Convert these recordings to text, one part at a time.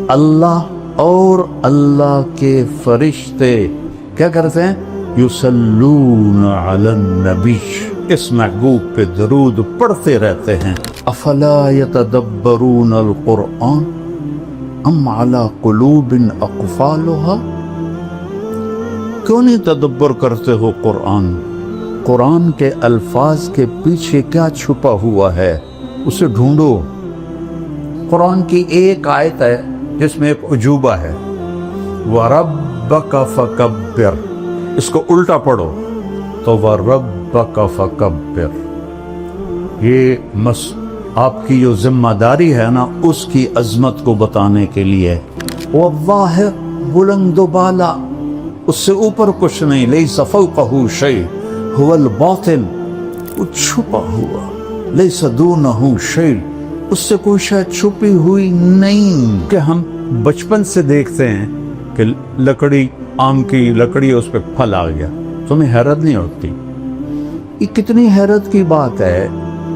اللہ اور اللہ کے فرشتے کیا کرتے ہیں؟ یصلون علی النبی، اس محبوب پہ درود پڑھتے رہتے ہیں۔ افلا یتدبرون القرآن ام علی قلوب اقفالها، کیوں نہیں تدبر کرتے ہو قرآن؟ قرآن کے الفاظ کے پیچھے کیا چھپا ہوا ہے، اسے ڈھونڈو۔ قرآن کی ایک آیت ہے جس میں ایک عجوبہ ہے، وَرَبَّكَ فَكَبِّرْ، اس کو الٹا پڑھو تو وَرَبَّكَ فَكَبِّرْ، یہ آپ کی جو ذمہ داری ہے نا اس کی عظمت کو بتانے کے لیے۔ واللہ بلند و بالا، اس سے اوپر کچھ نہیں، لیس فوقہ شیء هو الباطن، وہ چھپا ہوا، لیس دونہ شیء، اس سے کوئی شاید چھپی ہوئی نہیں۔ کہ ہم بچپن سے دیکھتے ہیں کہ لکڑی، آم کی لکڑی، اس پہ پھل آ گیا، تمہیں حیرت نہیں ہوتی؟ یہ کتنی حیرت کی بات ہے،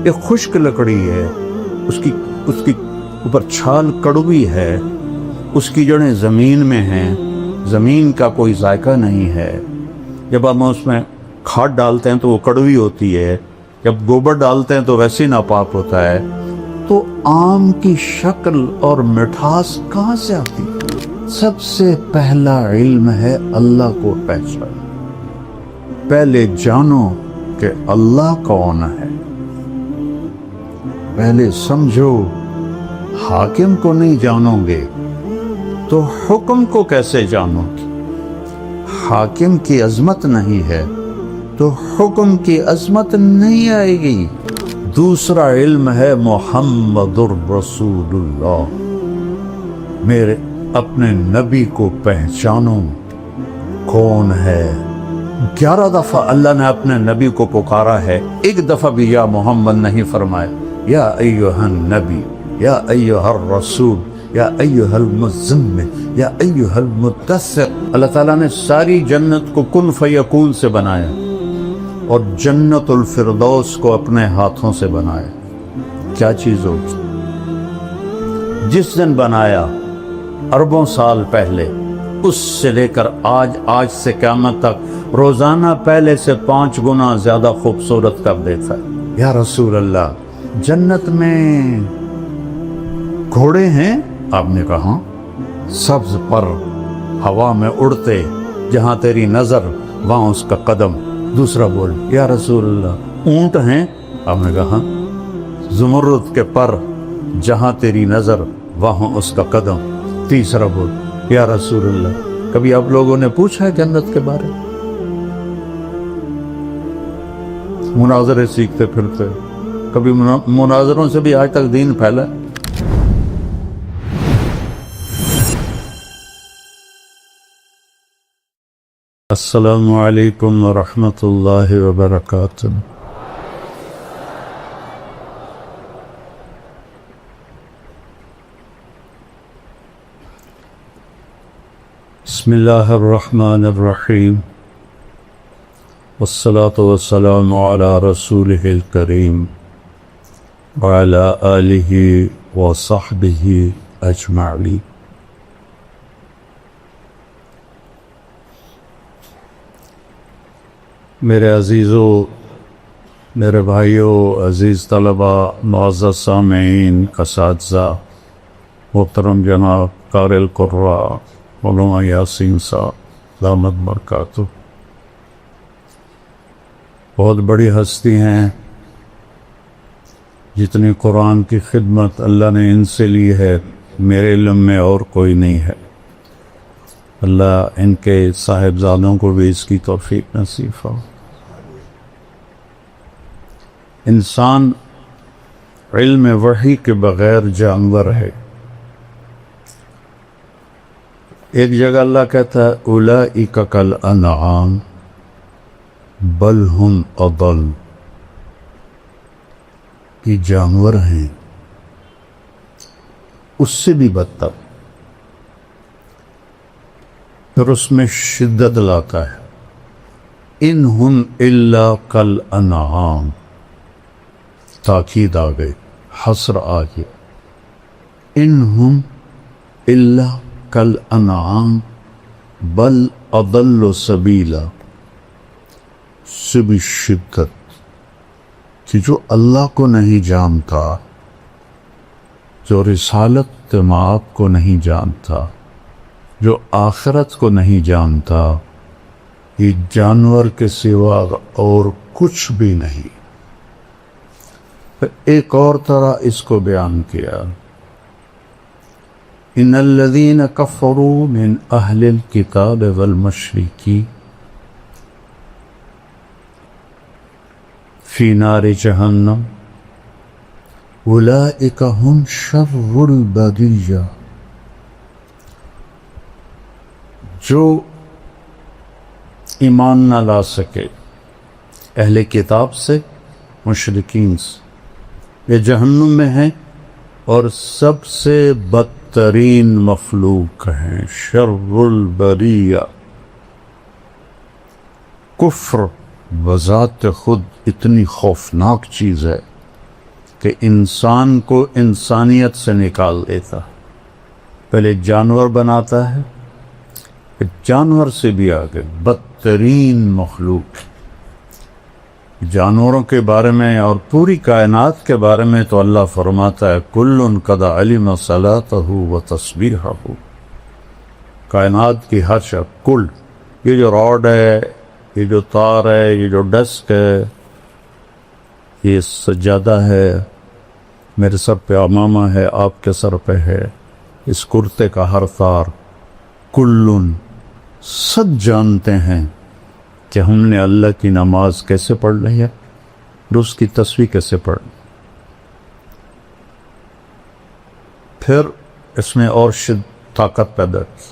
ایک خشک لکڑی ہے، اس کی اوپر چھال کڑوی ہے، اس کی جڑیں زمین میں ہیں، زمین کا کوئی ذائقہ نہیں ہے، جب ہم اس میں کھاد ڈالتے ہیں تو وہ کڑوی ہوتی ہے، جب گوبر ڈالتے ہیں تو ویسے ناپاک ہوتا ہے، تو آم کی شکل اور مٹھاس کہاں سے آتی؟ سب سے پہلا علم ہے اللہ کو پہچان، پہلے جانو کہ اللہ کون ہے، پہلے سمجھو۔ حاکم کو نہیں جانو گے تو حکم کو کیسے جانو گے؟ حاکم کی عظمت نہیں ہے تو حکم کی عظمت نہیں آئے گی۔ دوسرا علم ہے محمد الرسول اللہ، میرے اپنے نبی کو پہچانو کون ہے۔ 11 دفعہ اللہ نے اپنے نبی کو پکارا ہے، ایک دفعہ بھی یا محمد نہیں فرمایا، یا ایھا النبی، یا ایھا الرسول، یا ایھا المزمل، یا ایھا المدثر۔ اللہ تعالیٰ نے ساری جنت کو کن فیکون سے بنایا اور جنت الفردوس کو اپنے ہاتھوں سے بنایا۔ کیا چیز ہوگی؟ جس دن بنایا اربوں سال پہلے، اس سے لے کر آج سے قیامت تک روزانہ پہلے سے 5 گنا زیادہ خوبصورت کر دیتا ہے۔ یا رسول اللہ، جنت میں گھوڑے ہیں؟ آپ نے کہا سبز پر ہوا میں اڑتے، جہاں تیری نظر وہاں اس کا قدم۔ دوسرا بول، یا رسول اللہ اونٹ ہیں؟ آپ نے کہا زمرد کے پر، جہاں تیری نظر وہاں اس کا قدم۔ تیسرا بول، یا رسول اللہ کبھی آپ لوگوں نے پوچھا ہے جنت کے بارے میں؟ مناظرے سیکھتے پھرتے، کبھی مناظروں سے بھی آج تک دین پھیلا ہے؟ السلام علیکم ورحمۃ اللہ وبرکاتہ۔ بسم اللہ الرحمن الرحیم، والصلاة والسلام علی رسولہ الکریم وعلی آلہ وصحبہ اجمعین۔ میرے عزیزو، میرے بھائیو، عزیز طلبہ، معزز سامعین، اساتذہ، محترم جناب قاری القراء مولانا یاسین صاحب دامت برکاتہ، بہت بڑی ہستی ہیں، جتنی قرآن کی خدمت اللہ نے ان سے لی ہے میرے علم میں اور کوئی نہیں ہے۔ اللہ ان کے صاحبزادوں کو بھی اس کی توفیق نصیب ہو۔ انسان علم وحی کے بغیر جانور ہے۔ ایک جگہ اللہ کہتا ہے اولئک کالانعام بل ہم اضل، یہ جانور ہیں اس سے بھی بدتر۔ پھر اس میں شدت لاتا ہے، ان ہم الا کالانعام، تاکید آ گئی، حصر آ گیا، ان ہم الا کالانعام بل اضل سبیلا، سے بھی شدت کہ جو اللہ کو نہیں جانتا، جو رسالت مآب کو نہیں جانتا، جو آخرت کو نہیں جانتا، یہ جانور کے سوا اور کچھ بھی نہیں۔ ایک اور طرح اس کو بیان کیا، ان الذین کفروا من اہل الکتاب والمشرکین فی نار جہنم اولئک ہم شر البریہ، جو ایمان نہ لا سکے اہل کتاب سے، مشرکین سے، یہ جہنم میں ہیں اور سب سے بدترین مخلوق ہیں، شر البریہ۔ کفر بذات خود اتنی خوفناک چیز ہے کہ انسان کو انسانیت سے نکال دیتا، پہلے جانور بناتا ہے، پھر جانور سے بھی آگے بدترین مخلوق۔ جانوروں کے بارے میں اور پوری کائنات کے بارے میں تو اللہ فرماتا ہے کل قد علم صلاتہ و تسبیحہ، کائنات کی ہر شے، کل، یہ جو راڈ ہے، یہ جو تار ہے، یہ جو ڈسک ہے، یہ سجادہ ہے، میرے سر پہ امامہ ہے، آپ کے سر پہ ہے، اس کرتے کا ہر تار، کلن، سب جانتے ہیں کہ ہم نے اللہ کی نماز کیسے پڑھ لی ہے اور اس کی تسبیح کیسے پڑھ لی۔ پھر اس میں اور طاقت پیدا کی،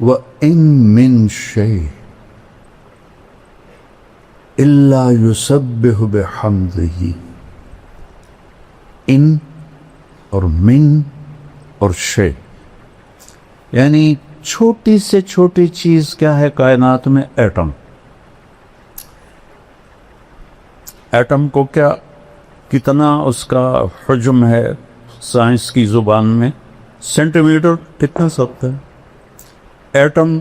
وَإِن مِّن شَيْءٍ إِلَّا يُسَبِّحُ بِحَمْدِهِ، ان اور من اور شے، یعنی چھوٹی سے چھوٹی چیز کیا ہے کائنات میں؟ ایٹم۔ ایٹم کو کیا، کتنا اس کا حجم ہے سائنس کی زبان میں؟ سینٹی میٹر کتنا سخت ہے؟ ایٹم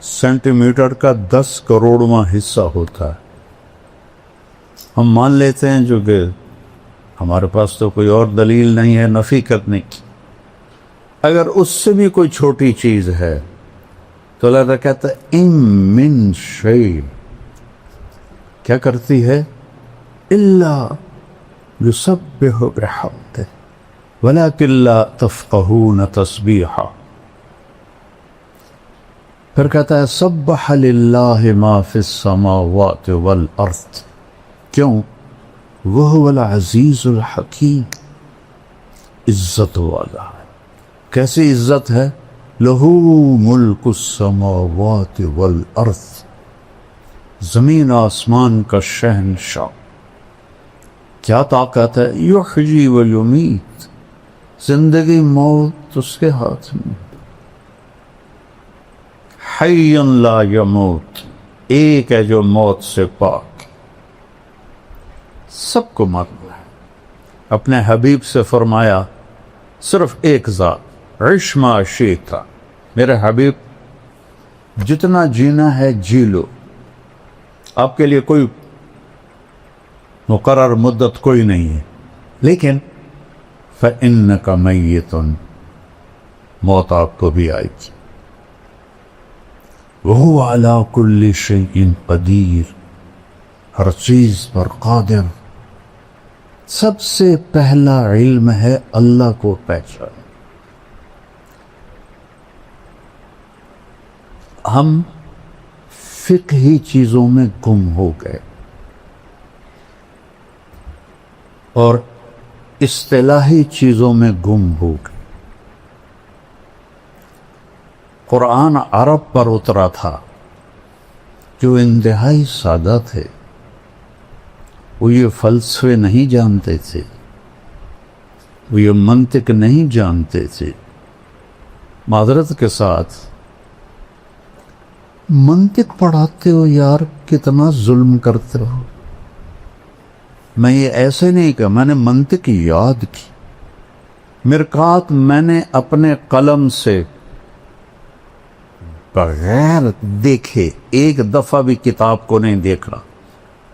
سینٹی میٹر کا 10 کروڑواں حصہ ہوتا ہے۔ ہم مان لیتے ہیں جو کہ ہمارے پاس تو کوئی اور دلیل نہیں ہے نفی کرنے کی، اگر اس سے بھی کوئی چھوٹی چیز ہے تو اللہ تعالیٰ کہتا ہے ان من شیء، کیا کرتی ہے؟ الا یسبح بحمدہ ولکن لا تفقہون تسبیحہ۔ پھر کہتا ہے سبح للہ ما فی السماوات والارض، کیوں؟ وہو العزیز الحکیم، عزت والا ہے۔ کیسی عزت ہے؟ لہو ملک السماوات والارض، زمین آسمان کا شہنشاہ۔ کیا طاقت ہے؟ یحیی و یمیت، زندگی موت اس کے ہاتھ میں، حی لا یموت، ایک ہے جو موت سے پاک، سب کو مرنا ہے۔ اپنے حبیب سے فرمایا صرف ایک ذات، عش ما شئت، میرے حبیب جتنا جینا ہے جی لو، آپ کے لیے کوئی مقرر مدت کوئی نہیں ہے، لیکن فَإِنَّكَ مَيِّتٌ، موت آپ کو بھی آئے گی۔ وَهُوَ عَلَىٰ كُلِّ شَيْءٍ قَدِيرٌ، ہر چیز پر قادر۔ سب سے پہلا علم ہے اللہ کو پہچان۔ ہم فقہی چیزوں میں گم ہو گئے اور اصطلاحی چیزوں میں گم ہو گئے۔ قرآن عرب پر اترا تھا جو انتہائی سادہ تھے، وہ یہ فلسفے نہیں جانتے تھے، وہ یہ منطق نہیں جانتے تھے۔ معذرت کے ساتھ منطق پڑھاتے ہو یار، کتنا ظلم کرتے ہو۔ میں یہ ایسے نہیں کہ میں نے منطق یاد کی، مرقات میں نے اپنے قلم سے بغیر دیکھے ایک دفعہ بھی کتاب کو نہیں دیکھا،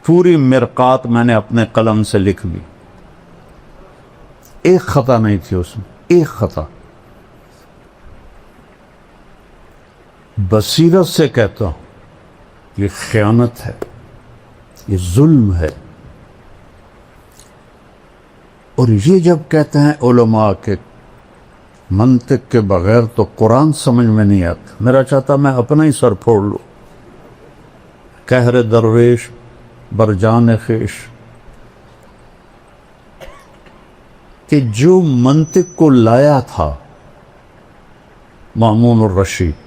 پوری مرقات میں نے اپنے قلم سے لکھ دی، ایک خطا نہیں تھی اس میں، ایک خطا۔ بصیرت سے کہتا ہوں یہ خیانت ہے، یہ ظلم ہے۔ اور یہ جب کہتے ہیں علماء کے منطق کے بغیر تو قرآن سمجھ میں نہیں آتا، میرا چاہتا میں اپنا ہی سر پھوڑ لوں۔ قہر درویش برجان خیش، کہ جو منطق کو لایا تھا مامون الرشید،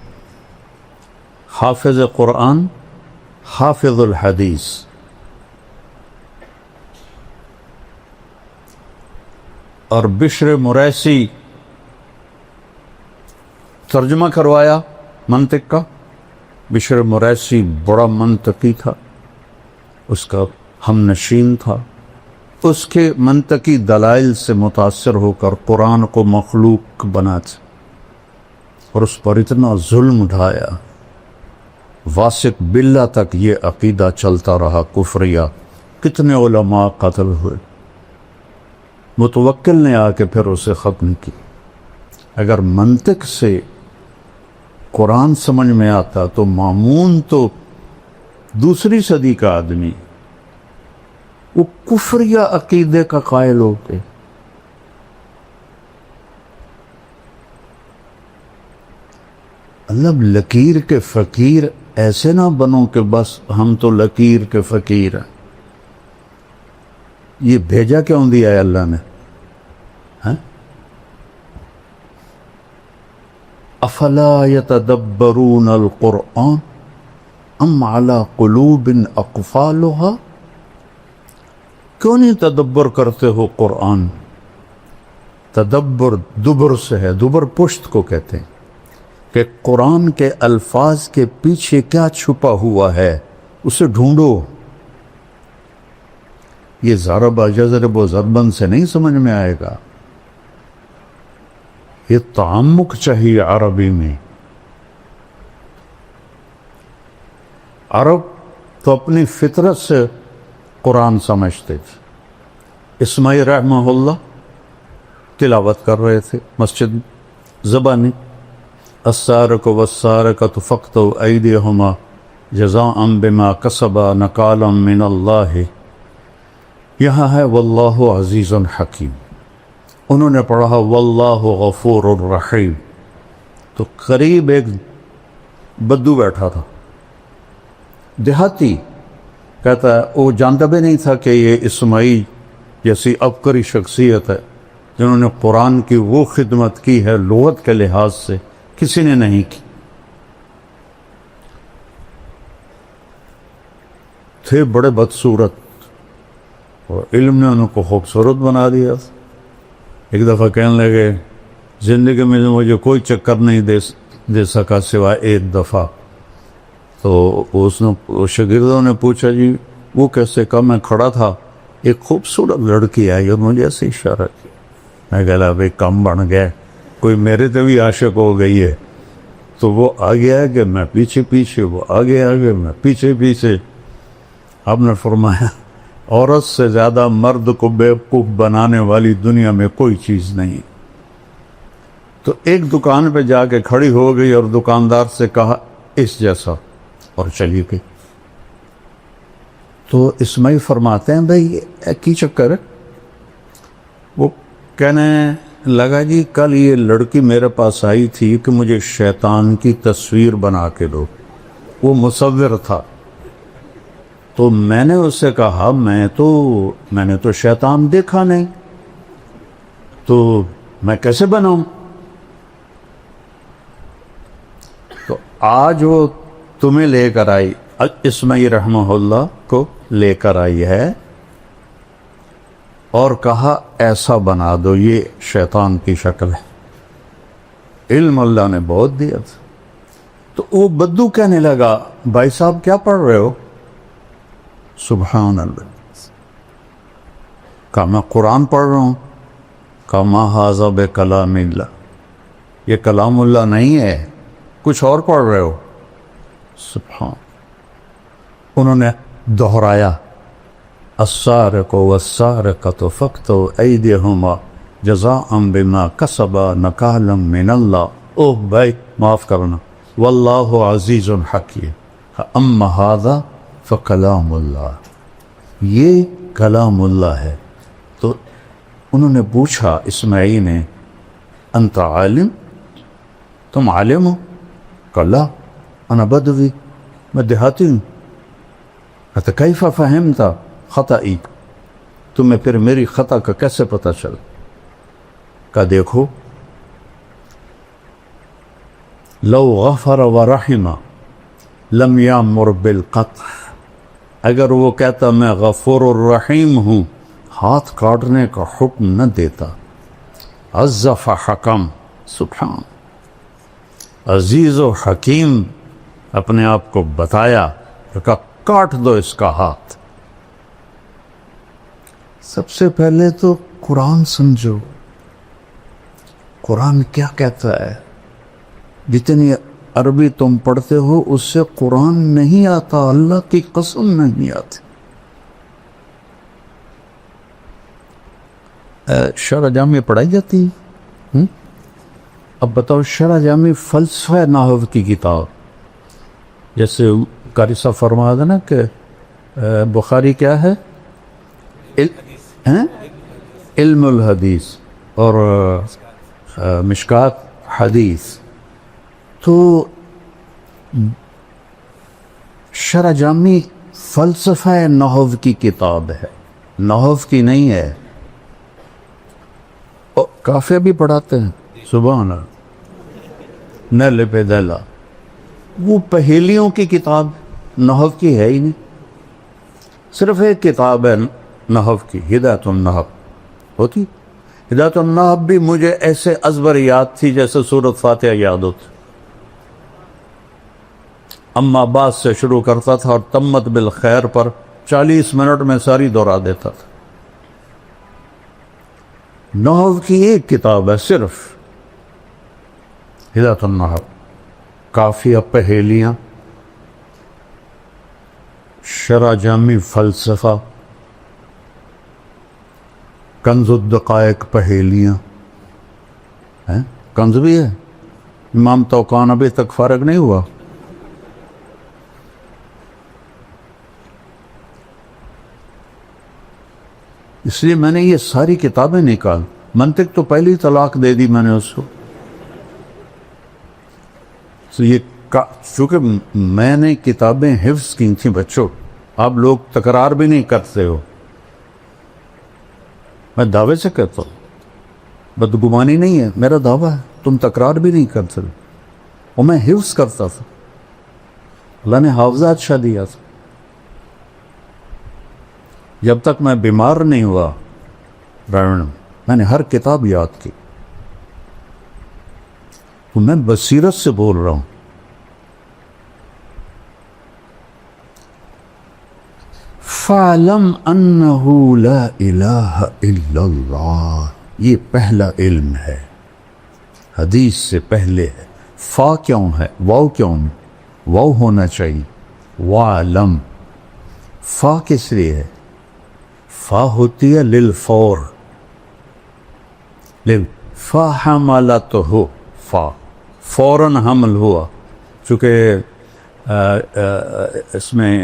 حافظ قرآن، حافظ الحدیث، اور بشر مریسی ترجمہ کروایا منطق کا۔ بشر مریسی بڑا منطقی تھا، اس کا ہم نشین تھا، اس کے منطقی دلائل سے متاثر ہو کر قرآن کو مخلوق بناتے اور اس پر اتنا ظلم ڈھایا، واسق باللہ تک یہ عقیدہ چلتا رہا کفریہ، کتنے علماء قتل ہوئے۔ متوکل نے آ کے پھر اسے ختم کی۔ اگر منطق سے قرآن سمجھ میں آتا تو مامون تو دوسری صدی کا آدمی، وہ کفریہ عقیدے کا قائل ہوتے۔ اللہ لکیر کے فقیر ایسے نہ بنو کہ بس ہم تو لکیر کے فقیر ہیں۔ یہ بھیجا کیوں دیا ہے اللہ نے؟ افلا یتدبرون القرآن ام علی قلوب اقفالها، کیوں نہیں تدبر کرتے ہو قرآن؟ تدبر دبر سے ہے، دبر پشت کو کہتے ہیں کہ قرآن کے الفاظ کے پیچھے کیا چھپا ہوا ہے اسے ڈھونڈو۔ یہ ضرب جزرب و ضربن سے نہیں سمجھ میں آئے گا، یہ تعمق چاہیے عربی میں۔ عرب تو اپنی فطرت سے قرآن سمجھتے تھے۔ اسماعیل رحمہ اللہ تلاوت کر رہے تھے مسجد زبانی، السارق والسارقۃ فاقطعوا ایدیہما جزاء بما کسبا نکالا من اللہ، یہاں ہے واللہ عزیز حکیم، انہوں نے پڑھا واللہ غفور الرحیم، تو قریب ایک بدو بیٹھا تھا دیہاتی، کہتا ہے وہ جانتا بھی نہیں تھا کہ یہ اسماعیل جیسی عبقری شخصیت ہے جنہوں نے قرآن کی وہ خدمت کی ہے لغت کے لحاظ سے کسی نے نہیں کی۔ تھے بڑے بدصورت اور علم نے ان کو خوبصورت بنا دیا۔ ایک دفعہ کہنے لگے زندگی میں مجھے کوئی چکر نہیں دے سکا سوائے ایک دفعہ، تو اس نے شاگردوں نے پوچھا جی وہ کیسے؟ کہا میں کھڑا تھا، ایک خوبصورت لڑکی آئی اور مجھے ایسے اشارہ کیا، میں کہا بھائی کم بن گیا، کوئی میرے تے بھی عاشق ہو گئی ہے، تو وہ آگے آگے میں پیچھے پیچھے، وہ آگے آگے میں پیچھے پیچھے۔ آپ نے فرمایا عورت سے زیادہ مرد کو بیوقوف بنانے والی دنیا میں کوئی چیز نہیں۔ تو ایک دکان پہ جا کے کھڑی ہو گئی اور دکاندار سے کہا اس جیسا، اور چلی گئی۔ تو اسماعیل فرماتے ہیں بھائی کی چکر ہے؟ وہ کہنے لگا جی کل یہ لڑکی میرے پاس آئی تھی کہ مجھے شیطان کی تصویر بنا کے دو، وہ مصور تھا، تو میں نے اس سے کہا میں نے تو شیطان دیکھا نہیں، تو میں کیسے بناؤں؟ تو آج وہ تمہیں لے کر آئی، اسماعیل رحمہ اللہ کو لے کر آئی ہے اور کہا ایسا بنا دو، یہ شیطان کی شکل ہے۔ علم اللہ نے بہت دیا تھا۔ تو وہ بدو کہنے لگا بھائی صاحب کیا پڑھ رہے ہو؟ سبحان اللہ، کہا میں قرآن پڑھ رہا ہوں۔ کما ھذا بکلام اللہ، یہ کلام اللہ نہیں ہے، کچھ اور پڑھ رہے ہو. سبحان. انہوں نے دہرایا السارق والسارقۃ فاقطعوا ایدیہما جزاء بما کسبا نکالا من اللہ. اوہ بھائی معاف کرنا، واللہ عزیز حکیم. اما ھذا فکلام اللہ، یہ کلام اللہ ہے. تو انہوں نے پوچھا اسماعیل نے انت عالم، تم عالم ہو؟ کلا انا بدوی، میں دیہاتی ہوں. کہتا کیف فہمت خطئی، تمہیں پھر میری خطا کا کیسے پتہ چلا؟ کہا دیکھو لو غفر ورحم لم یامر بالقطع، اگر وہ کہتا میں غفور الرحیم ہوں ہاتھ کاٹنے کا حکم نہ دیتا. عز فحکم، سبحان، عزیز و حکیم اپنے آپ کو بتایا، کہا کاٹ دو اس کا ہاتھ. سب سے پہلے تو قرآن سمجھو، قرآن کیا کہتا ہے. جتنی عربی تم پڑھتے ہو اس سے قرآن نہیں آتا، اللہ کی قسم نہیں آتی. شرح جامع پڑھائی جاتی ہے. اب بتاؤ شرح جامع فلسفہ نحو کی کتاب، جیسے قاری صاحب فرما دے نا کہ بخاری کیا ہے؟ علم الحدیث اور مشکات حدیث. تو شرح جامع فلسفہ نحو کی کتاب ہے، نحو کی نہیں ہے. کافیہ بھی پڑھاتے ہیں، سبحان اللہ، نیل پہ دیلا. وہ پہیلیوں کی کتاب نحو کی ہے ہی نہیں. صرف ایک کتاب ہے نحو کی، ہدایت النحو ہوتی. ہدایت النحو بھی مجھے ایسے ازبر یاد تھی جیسے سورۃ فاتحہ یاد ہوتی. اما بعد سے شروع کرتا تھا اور تمت بالخیر پر 40 منٹ میں ساری دہرا دیتا تھا. نحو کی ایک کتاب ہے صرف ہدایت النحو. کافیہ پہیلیاں، شرح جامع فلسفہ، کنز الدقائق پہیلیاں ہیں. کنز بھی ہے. امام توقان ابھی تک فارغ نہیں ہوا. اس لیے میں نے یہ ساری کتابیں نکال. منطق تو پہلی طلاق دے دی میں نے اس کو. تو یہ چونکہ میں نے کتابیں حفظ کی تھیں بچوں، آپ لوگ تکرار بھی نہیں کرتے ہو. میں دعوے سے کہتا ہوں، بدگمانی نہیں ہے، میرا دعویٰ ہے، تم تکرار بھی نہیں کرتے. اور میں حفظ کرتا تھا، اللہ نے حافظہ اچھا دیا تھا. جب تک میں بیمار نہیں ہوا میں نے ہر کتاب یاد کی. تو میں بصیرت سے بول رہا ہوں. فَعْلَمْ أَنَّهُ لَا إِلَهَ إِلَّا اللَّهِ، یہ پہلا علم ہے، حدیث سے پہلے ہے. فا کیوں ہے؟ واو کیوں ہے؟ واو ہونا چاہیے. وَعْلَمْ، فا کس لیے ہے؟ فا ہوتی ہے للفور، فَحَمَلَتْهُ، فا فوراً حمل ہوا. چونکہ اس میں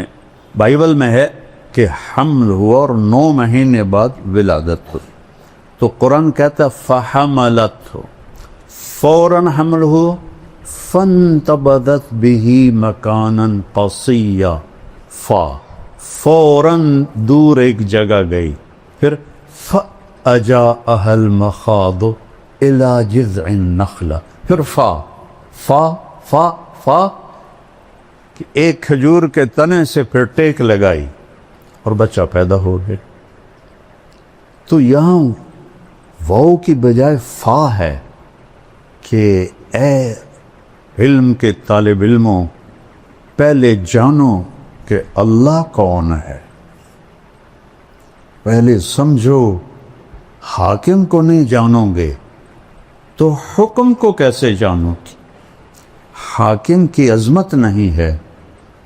بائبل میں ہے کہ حمل ہوا اور 9 مہینے بعد ولادت ہوئی. تو قرآن کہتا ہے فَحَمَلَتْهُ، فوراً حمل ہوا. فَانْتَبَذَتْ بِهِ مَكَانًا قَصِيًّا، فوراً دور ایک جگہ گئی. پھر فَأَجَاءَهَا الْمَخَاضُ إِلَى جِذْعِ النَّخْلَةِ، پھر فا کہ ایک کھجور کے تنے سے پھر ٹیک لگائی اور بچہ پیدا ہو گیا. تو یہاں واو کی بجائے فا ہے کہ اے علم کے طالب علموں، پہلے جانو کہ اللہ کون ہے. پہلے سمجھو حاکم کو نہیں جانو گے تو حکم کو کیسے جانو گے؟ حاکم کی عظمت نہیں ہے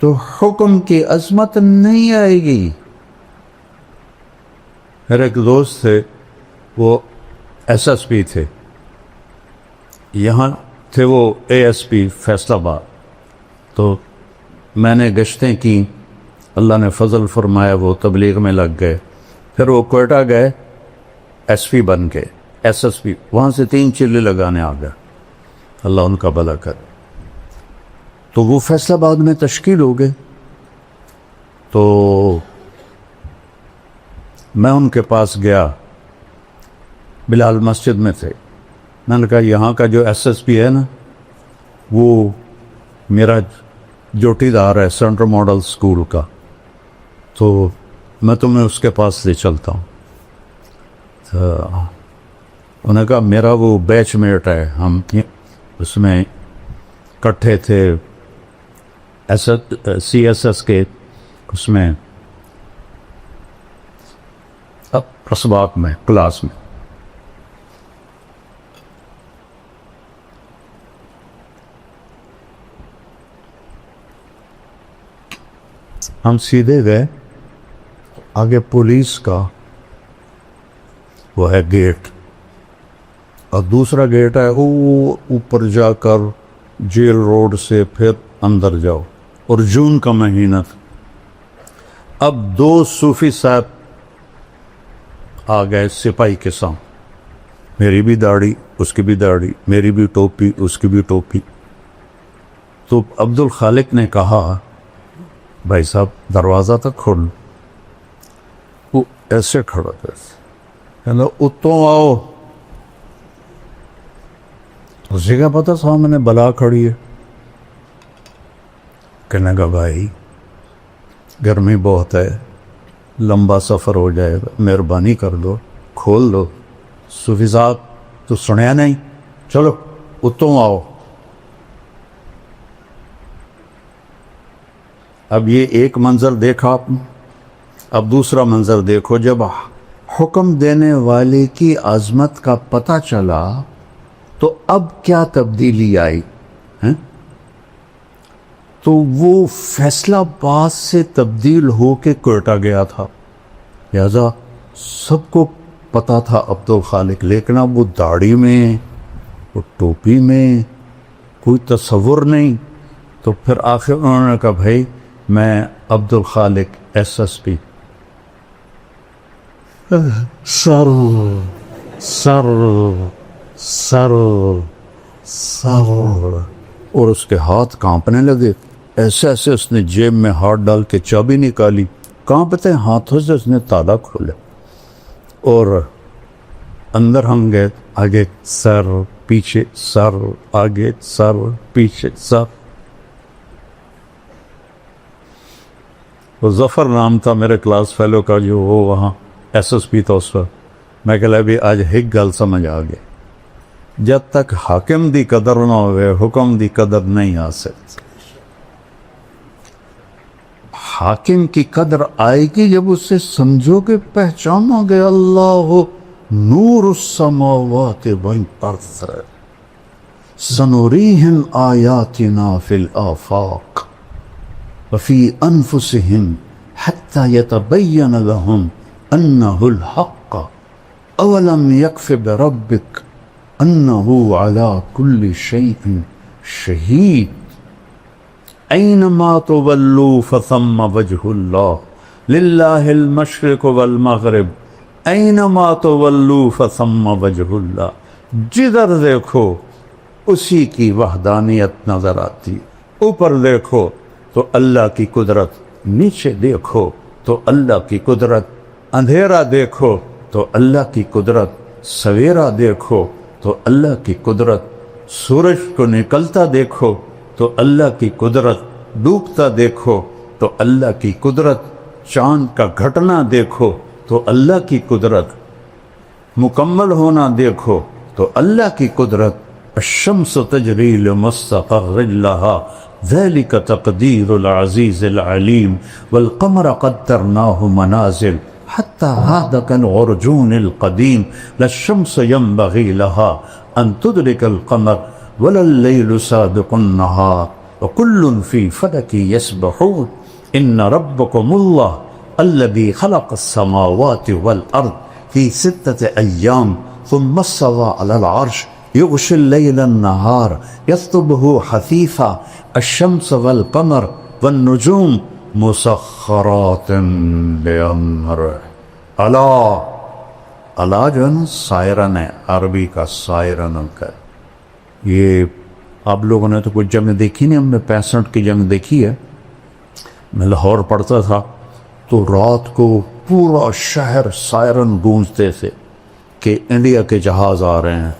تو حکم کی عظمت نہیں آئے گی۔ میرے ایک دوست تھے، وہ ایس ایس پی تھے، یہاں تھے وہ اے ایس پی فیصل آباد، تو میں نے گشتیں کی، اللہ نے فضل فرمایا وہ تبلیغ میں لگ گئے، پھر وہ کوئٹہ گئے، ایس پی بن کے ایس ایس پی، وہاں سے 3 چلے لگانے آ گئے، اللہ ان کا بھلا کرے۔ تو وہ فیصل آباد میں تشکیل ہو گئے، تو میں ان کے پاس گیا، بلال مسجد میں تھے، میں نے کہا یہاں کا جو ایس ایس پی ہے نا، وہ میرا جوٹی دار ہے سینٹرل ماڈل اسکول کا، تو میں تمہیں اس کے پاس لے چلتا ہوں۔ تو انہوں نے کہا میرا وہ بیچ میٹ ہے، ہم اس میں کٹھے تھے سی ایس ایس کے، اس میں اسباق میں کلاس میں۔ ہم سیدھے گئے، آگے پولیس کا وہ ہے گیٹ، اور دوسرا گیٹ ہے وہ اوپر جا کر جیل روڈ سے پھر اندر جاؤ، اور جون کا مہینہ تھا۔ اب 2 صوفی صاحب آ گئے سپاہی کے سامنے، میری بھی داڑھی، اس کی بھی داڑھی، میری بھی ٹوپی، اس کی بھی ٹوپی۔ تو عبد الخالق نے کہا بھائی صاحب دروازہ تک کھول، وہ ایسے کھڑا تھا، کہنا اتوں آؤ، اسی کا پتہ سامنے بلا کھڑی ہے۔ کہنے کا بھائی گرمی بہت ہے، لمبا سفر ہو جائے گا، مہربانی کر دو، کھول دو۔ صوفی صاحب تو سنیا نہیں، چلو اتوں آؤ۔ اب یہ ایک منظر دیکھا آپ نے، اب دوسرا منظر دیکھو، جب حکم دینے والے کی عظمت کا پتہ چلا تو اب کیا تبدیلی آئی ہیں؟ تو وہ فیصل آباد سے تبدیل ہو کے کوئٹہ گیا تھا، لہذا سب کو پتا تھا عبد الخالق، لیکن اب وہ داڑھی میں، وہ ٹوپی میں کوئی تصور نہیں۔ تو پھر آخر انہوں نے کہا بھائی میں Abdul Khaliq S S P, سر سر سر سر، اور اس کے ہاتھ کانپنے لگے، ایسے ایسے اس نے جیب میں ہاتھ ڈال کے چابی نکالی، کانپتے ہاتھوں سے اس نے تالا کھولا، اور اندر ہم گئے، آگے سر پیچھے سر، آگے سر پیچھے سر۔ وہ ظفر نام تھا میرے کلاس فیلو کا، جو وہ وہاں ایس ایس پی تھا اس وقت۔ میں کہا بھی آج ایک گل سمجھ آ گئی، جب تک حاکم دی قدر نہ ہوئے حکم دی قدر نہیں آ سکتی۔ حاکم کی قدر آئے گی جب اسے سمجھو گے، پہچانو گے، اللہ نور السماوات والارض سنریہم آیاتنا فی الآفاق وفی انفسہم حتی یتبین لہم انہ الحق اولم یکف بربک انہ علی کل شیء شہید اینما تولوا فثم وجہ اللہ للہ المشرق والمغرب اینما تولوا فثم وجہ اللہ۔ جدھر دیکھو اسی کی وحدانیت نظر آتی، اوپر دیکھو تو اللہ کی قدرت، نیچے دیکھو تو اللہ کی قدرت، اندھیرا دیکھو تو اللہ کی قدرت، سویرا دیکھو تو اللہ کی قدرت، سورج کو نکلتا دیکھو تو اللہ کی قدرت، ڈوبتا دیکھو تو اللہ کی قدرت، چاند کا گھٹنا دیکھو تو اللہ کی قدرت، مکمل ہونا دیکھو تو اللہ کی قدرت۔ الشمس تجری لمستقر لها ذلك تقدیر العزیز العلیم والقمر قدرناه منازل حتى هذا كالعرجون القديم لا الشمس ينبغي لها أن تدرك القمر ولا الليل سابق النهار وكل في فلك يسبحون إن ربكم الله الذي خلق السماوات والأرض في 6 أيام ثم استوى على العرش يغشي الليل النهار يطلبه حثيثا الشمس والقمر والنجوم مسخرات بأمره اللہ جو ہے نا سائرن ہے، عربی کا سائرن کا. یہ آپ لوگوں نے تو کچھ جنگ دیکھی نہیں، ہم نے 65 کی جنگ دیکھی ہے. میں لاہور پڑھتا تھا تو رات کو پورا شہر سائرن گونجتے تھے کہ انڈیا کے جہاز آ رہے ہیں،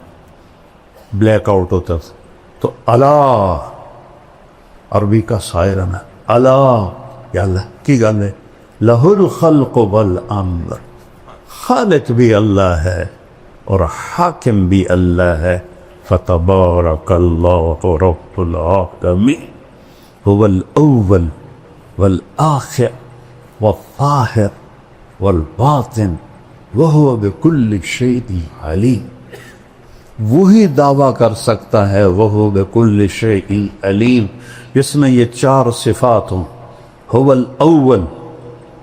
بلیک آؤٹ ہوتا تھا. تو اللہ عربی کا سائرن ہے. اللہ یا اللہ کی گل ہے، لہ الخلق والامر، خالق بھی اللہ ہے اور حاکم بھی اللہ ہے. فتبارک اللہ رب العالمین هو الاول والآخر والظاہر والباطن وهو بكل شيء علیم. وہی دعویٰ کر سکتا ہے وهو بكل شيء علیم جس میں یہ 4 صفات ہوں. هو الاول،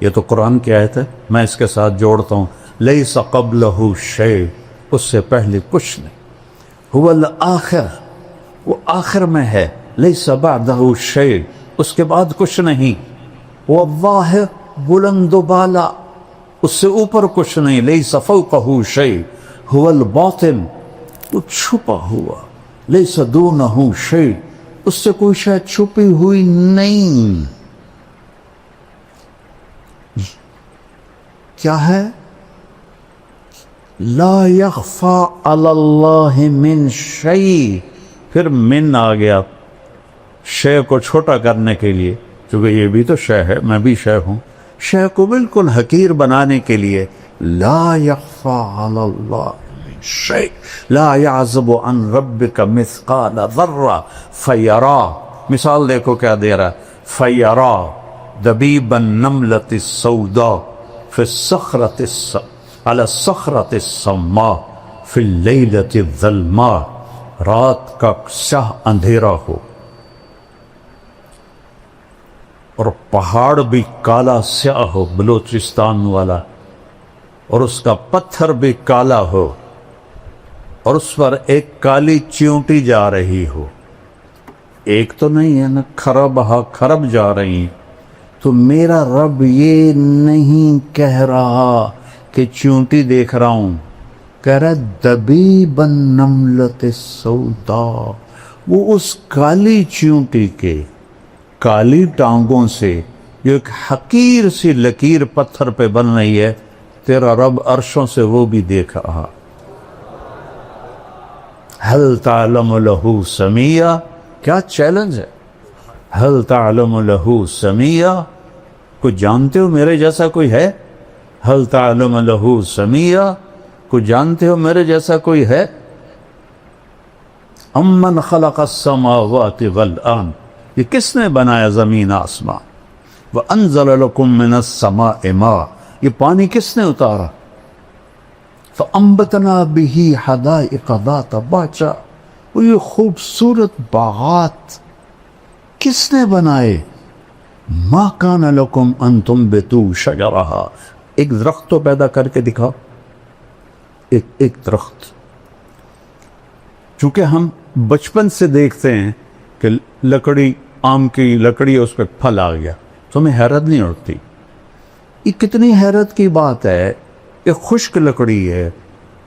یہ تو قرآن کی آیت ہے، میں اس کے ساتھ جوڑتا ہوں لیس قبلہ شیء، اس سے پہلے کچھ نہیں. هو الآخر، وہ آخر میں ہے. لیس بعدہ شیء، اس کے بعد کچھ نہیں. وہ الظاہر، بلند و بالا، اس سے اوپر کچھ نہیں. لیس فوقہ شیء. هو الباطن، وہ چھپا ہوا. لیس دونہ شیء، اس سے کوئی شے چھپی ہوئی نہیں. کیا ہے؟ لا یخفی علی اللہ من شیء. پھر من آ گیا شے کو چھوٹا کرنے کے لیے، چونکہ یہ بھی تو شے ہے، میں بھی شے ہوں. شے کو بالکل حقیر بنانے کے لیے لا یخفی علی اللہ من شیء لا یعزب عن ربک مثقال ذرہ فیرا. مثال دیکھو کیا دے رہا ہے، فیرا دبیب النملۃ السوداء فی الصخرۃ علی الصخرۃ الصماء فی اللیلۃ الظلماء. رات کا سیاہ اندھیرا ہو اور پہاڑ بھی کالا سیاہ ہو، بلوچستان والا، اور اس کا پتھر بھی کالا ہو اور اس پر ایک کالی چیونٹی جا رہی ہو. ایک تو نہیں ہے نا، کھرب ہا کھرب جا رہی ہیں. تو میرا رب یہ نہیں کہہ رہا کہ چیونٹی دیکھ رہا ہوں، کہہ رہا دبیب النملۃ السوداء. وہ اس کالی چیونٹی کے کالی ٹانگوں سے جو ایک حقیر سی لکیر پتھر پہ بن رہی ہے، تیرا رب عرشوں سے وہ بھی دیکھ رہا. هل تعلم له سمیہ، کیا چیلنج ہے. هل تعلم له سمیہ، کوئی جانتے ہو میرے جیسا کوئی ہے؟ هل تعلم له سمیہ، کوئی جانتے ہو میرے جیسا کوئی ہے؟ امن خلق السماوات والارض، یہ کس نے بنایا زمین آسمان؟ وانزل لکم من السماء ماء، یہ پانی کس نے اتارا؟ فانبتنا به حدائق ذات بہجہ، وہ یہ خوبصورت باغات کس نے بنائے؟ ما کان لکم ان تنبتوا شجرہا، ایک درخت تو پیدا کر کے دکھاؤ، ایک درخت. چونکہ ہم بچپن سے دیکھتے ہیں کہ لکڑی، آم کی لکڑی، اس پہ پھل آ گیا تو ہمیں حیرت نہیں ہوتی. یہ کتنی حیرت کی بات ہے، ایک خشک لکڑی ہے،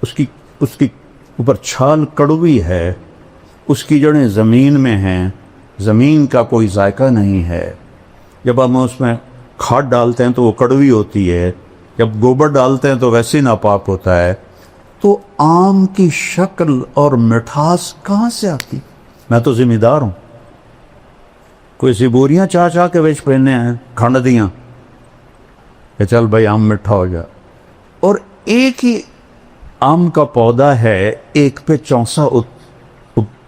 اس کی اوپر چھال کڑوی ہے، اس کی جڑیں زمین میں ہیں، زمین کا کوئی ذائقہ نہیں ہے. جب ہم اس میں کھاد ڈالتے ہیں تو وہ کڑوی ہوتی ہے، جب گوبر ڈالتے ہیں تو ویسے ہی ناپاک ہوتا ہے. تو آم کی شکل اور مٹھاس کہاں سے آتی؟ میں تو ذمہ دار ہوں. کوئی سی بوریاں چاہ کے بیچ پہننے ہیں کھنڈ دیاں کہ چل بھائی آم مٹھا ہو جائے. اور ایک ہی آم کا پودا ہے، ایک پہ چونسا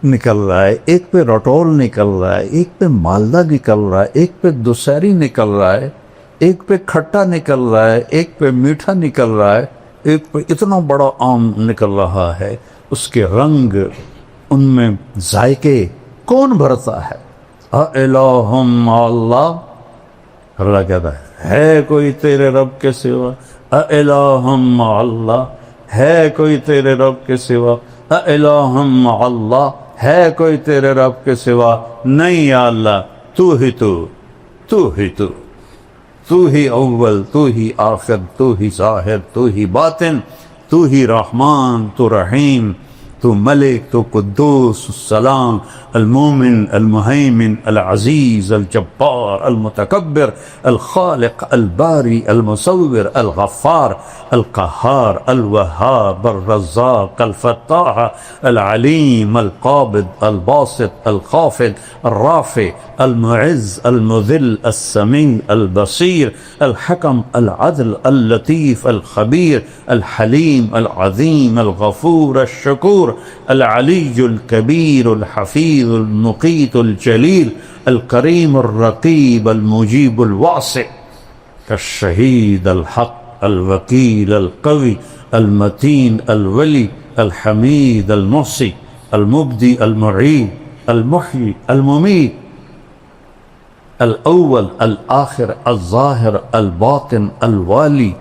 نکل رہا ہے، ایک پہ رٹول نکل رہا ہے، ایک پہ مالدہ نکل رہا ہے، ایک پہ دسہری نکل رہا ہے. ایک پہ کھٹا نکل رہا ہے، ایک پہ میٹھا نکل رہا ہے، ایک پہ اتنا بڑا آم نکل رہا ہے، اس کے رنگ، ان میں ذائقے کون بھرتا ہے؟ اَإِلَٰهٌ مَّعَ اللَّهِ، اللہ کہتا ہے کوئی تیرے رب کے سوا؟ اَإِلَٰهٌ مَّعَ اللَّهِ، ہے کوئی تیرے رب کے سوا؟ اَإِلَٰهٌ مَّعَ اللَّهِ، ہے کوئی تیرے رب کے سوا؟ نہیں یا اللہ، تو ہی تو ہی اول، تو ہی آخر، تو ہی ظاہر، تو ہی باطن، تو ہی رحمان، تو رحیم، تو ملک، تو قدوس، السلام، المومن، المہیمن، العزیز، الجبار، المتکبر، الخالق، الباری، المصور، الغفار، القہار، الوہاب، الرزاق، الفتاح، العلیم، القابض، الباسط، الخافض، الرافع، المعز، المذل، السمیع، البصیر، الحکم، العدل، اللطیف، الخبیر، الحلیم، العظیم، الغفور، الشکور، العلی الکبیر، الحفیظ، المقیت، الجلیل، الکریم، الرقیب، المجیب، الواسع، الشہید، الحق، الوکیل، القوی، المتین، الولی، الحمید، المحصی، المبدی، المعید، المحیی، الممیت، الاول، الآخر، الظاہر، الباطن، الوالی،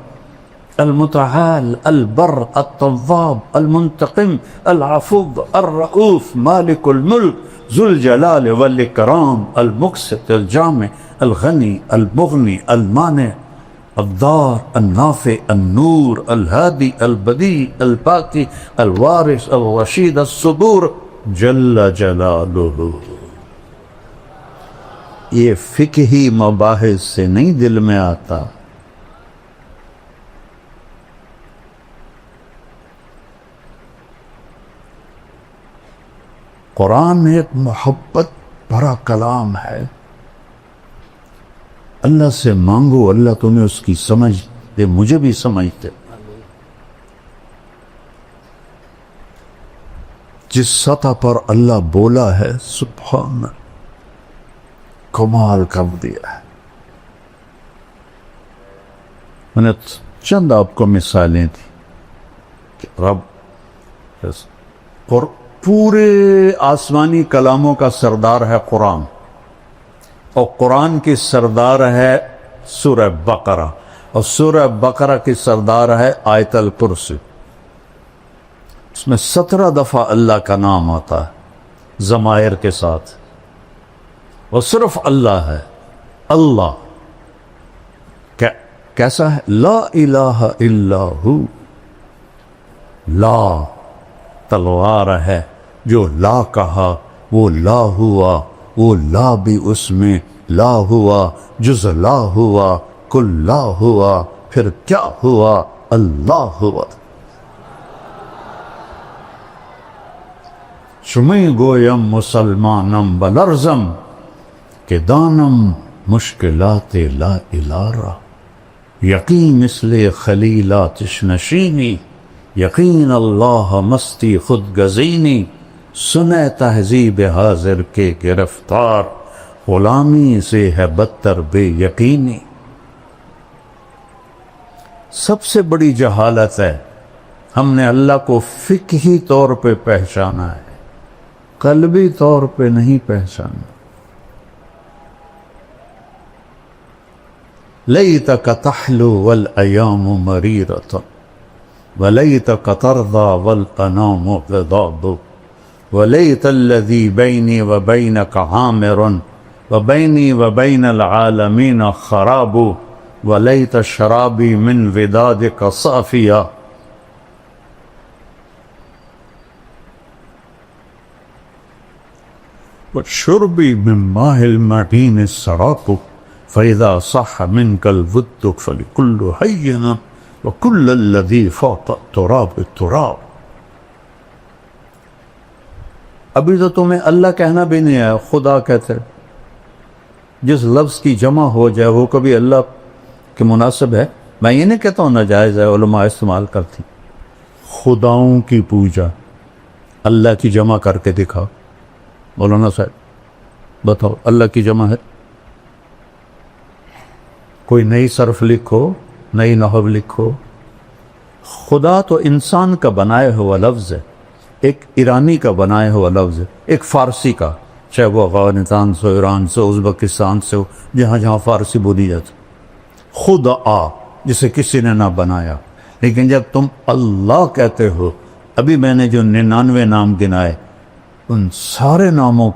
المتعال، البر، التواب، المنتقم، العفو، الرؤوف، مالک الملک، ذو الجلال والاکرام، المقسط، الجامع، الغنی، المغنی، المانع، الضار، النافع، النور، الہادی، البدیع، الباقی، الوارث، الرشید، الصبور، جل جلالہ۔ یہ فقہی مباحث سے نہیں دل میں آتا، قرآن ایک محبت بھرا کلام ہے۔ اللہ سے مانگو، اللہ تمہیں اس کی سمجھ دے، مجھے بھی سمجھ دے۔ جس سطح پر اللہ بولا ہے، سبحان اللہ، کمال کر دیا ہے۔ میں نے چند آپ کو مثالیں تھی کہ رب اور پورے آسمانی کلاموں کا سردار ہے قرآن، اور قرآن کی سردار ہے سورہ بقرہ، اور سورہ بقرہ کی سردار ہے آیت الکرسی۔ اس میں 17 دفعہ اللہ کا نام آتا ہے ضمائر کے ساتھ، وہ صرف اللہ ہے۔ اللہ کیسا ہے؟ لا الہ الا ہو، لا تلوار ہے، جو لا کہا وہ لا ہوا، وہ لا بھی اس میں لا ہوا، جز لا ہوا، کل لا ہوا، پھر کیا ہوا؟ اللہ ہوا۔ شمی گویم مسلمانم بلرزم، کہ دانم مشکلات لا الارا، یقین مثل خلیلاتش نشینی، یقین اللہ مستی خود گزینی، سنے تہذیب حاضر کے گرفتار، غلامی سے ہے بدتر بے یقینی۔ سب سے بڑی جہالت ہے ہم نے اللہ کو فقہی طور پہ پہچانا ہے، قلبی طور پہ نہیں پہچانا۔ لیتک تحلو والایام مریرۃ، ولیتک ترضى والانام غضاب، ولیت الذی بینی وبینک عامر، وبینی وبین العالمین خراب، ولیت شرابی من ودادک صافیہ۔ وشربی من ماء المعین السراق، فإذا صح منك الود فلكل حين وكل الذي فوق التراب التراب۔ ابھی تو تمہیں اللہ کہنا بھی نہیں ہے، خدا کہتے۔ جس لفظ کی جمع ہو جائے وہ کبھی اللہ کے مناسب ہے؟ میں یہ نہیں کہتا ہوں ناجائز ہے، علماء استعمال کرتی۔ خداؤں کی پوجا اللہ کی جمع کر کے دکھاؤ، مولانا صاحب بتاؤ اللہ کی جمع ہے؟ کوئی نئی صرف لکھو، نئی نحو لکھو. خدا تو انسان کا بنایا ہوا لفظ ہے، ایک ایرانی کا بنایا ہوا لفظ ہے، ایک فارسی کا، چاہے وہ افغانستان سے، ایران سے، ازبکستان سے ہو، جہاں جہاں فارسی بولی جاتی. خدا جسے کسی نے نہ بنایا. لیکن جب تم اللہ کہتے ہو، ابھی میں نے جو 99 نام گنائے، ان سارے ناموں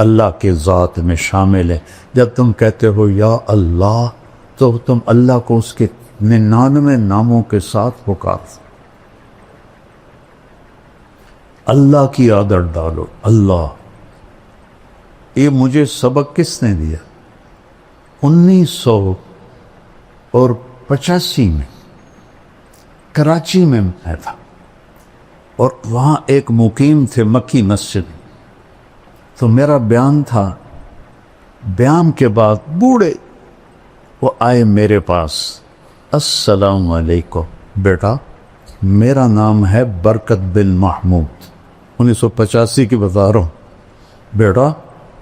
اللہ کے ذات میں شامل ہے. جب تم کہتے ہو یا اللہ، تو تم اللہ کو اس کے 99 ناموں کے ساتھ پکارو. اللہ کی عادت ڈالو. اللہ. یہ مجھے سبق کس نے دیا؟ 1985 میں کراچی میں میں تھا، اور وہاں ایک مقیم تھے مکی مسجد. تو میرا بیان تھا، بیان کے بعد بوڑھے وہ آئے میرے پاس. السلام علیکم بیٹا، میرا نام ہے برکت بن محمود. 1985 کی بتا رہا ہوں. بیٹا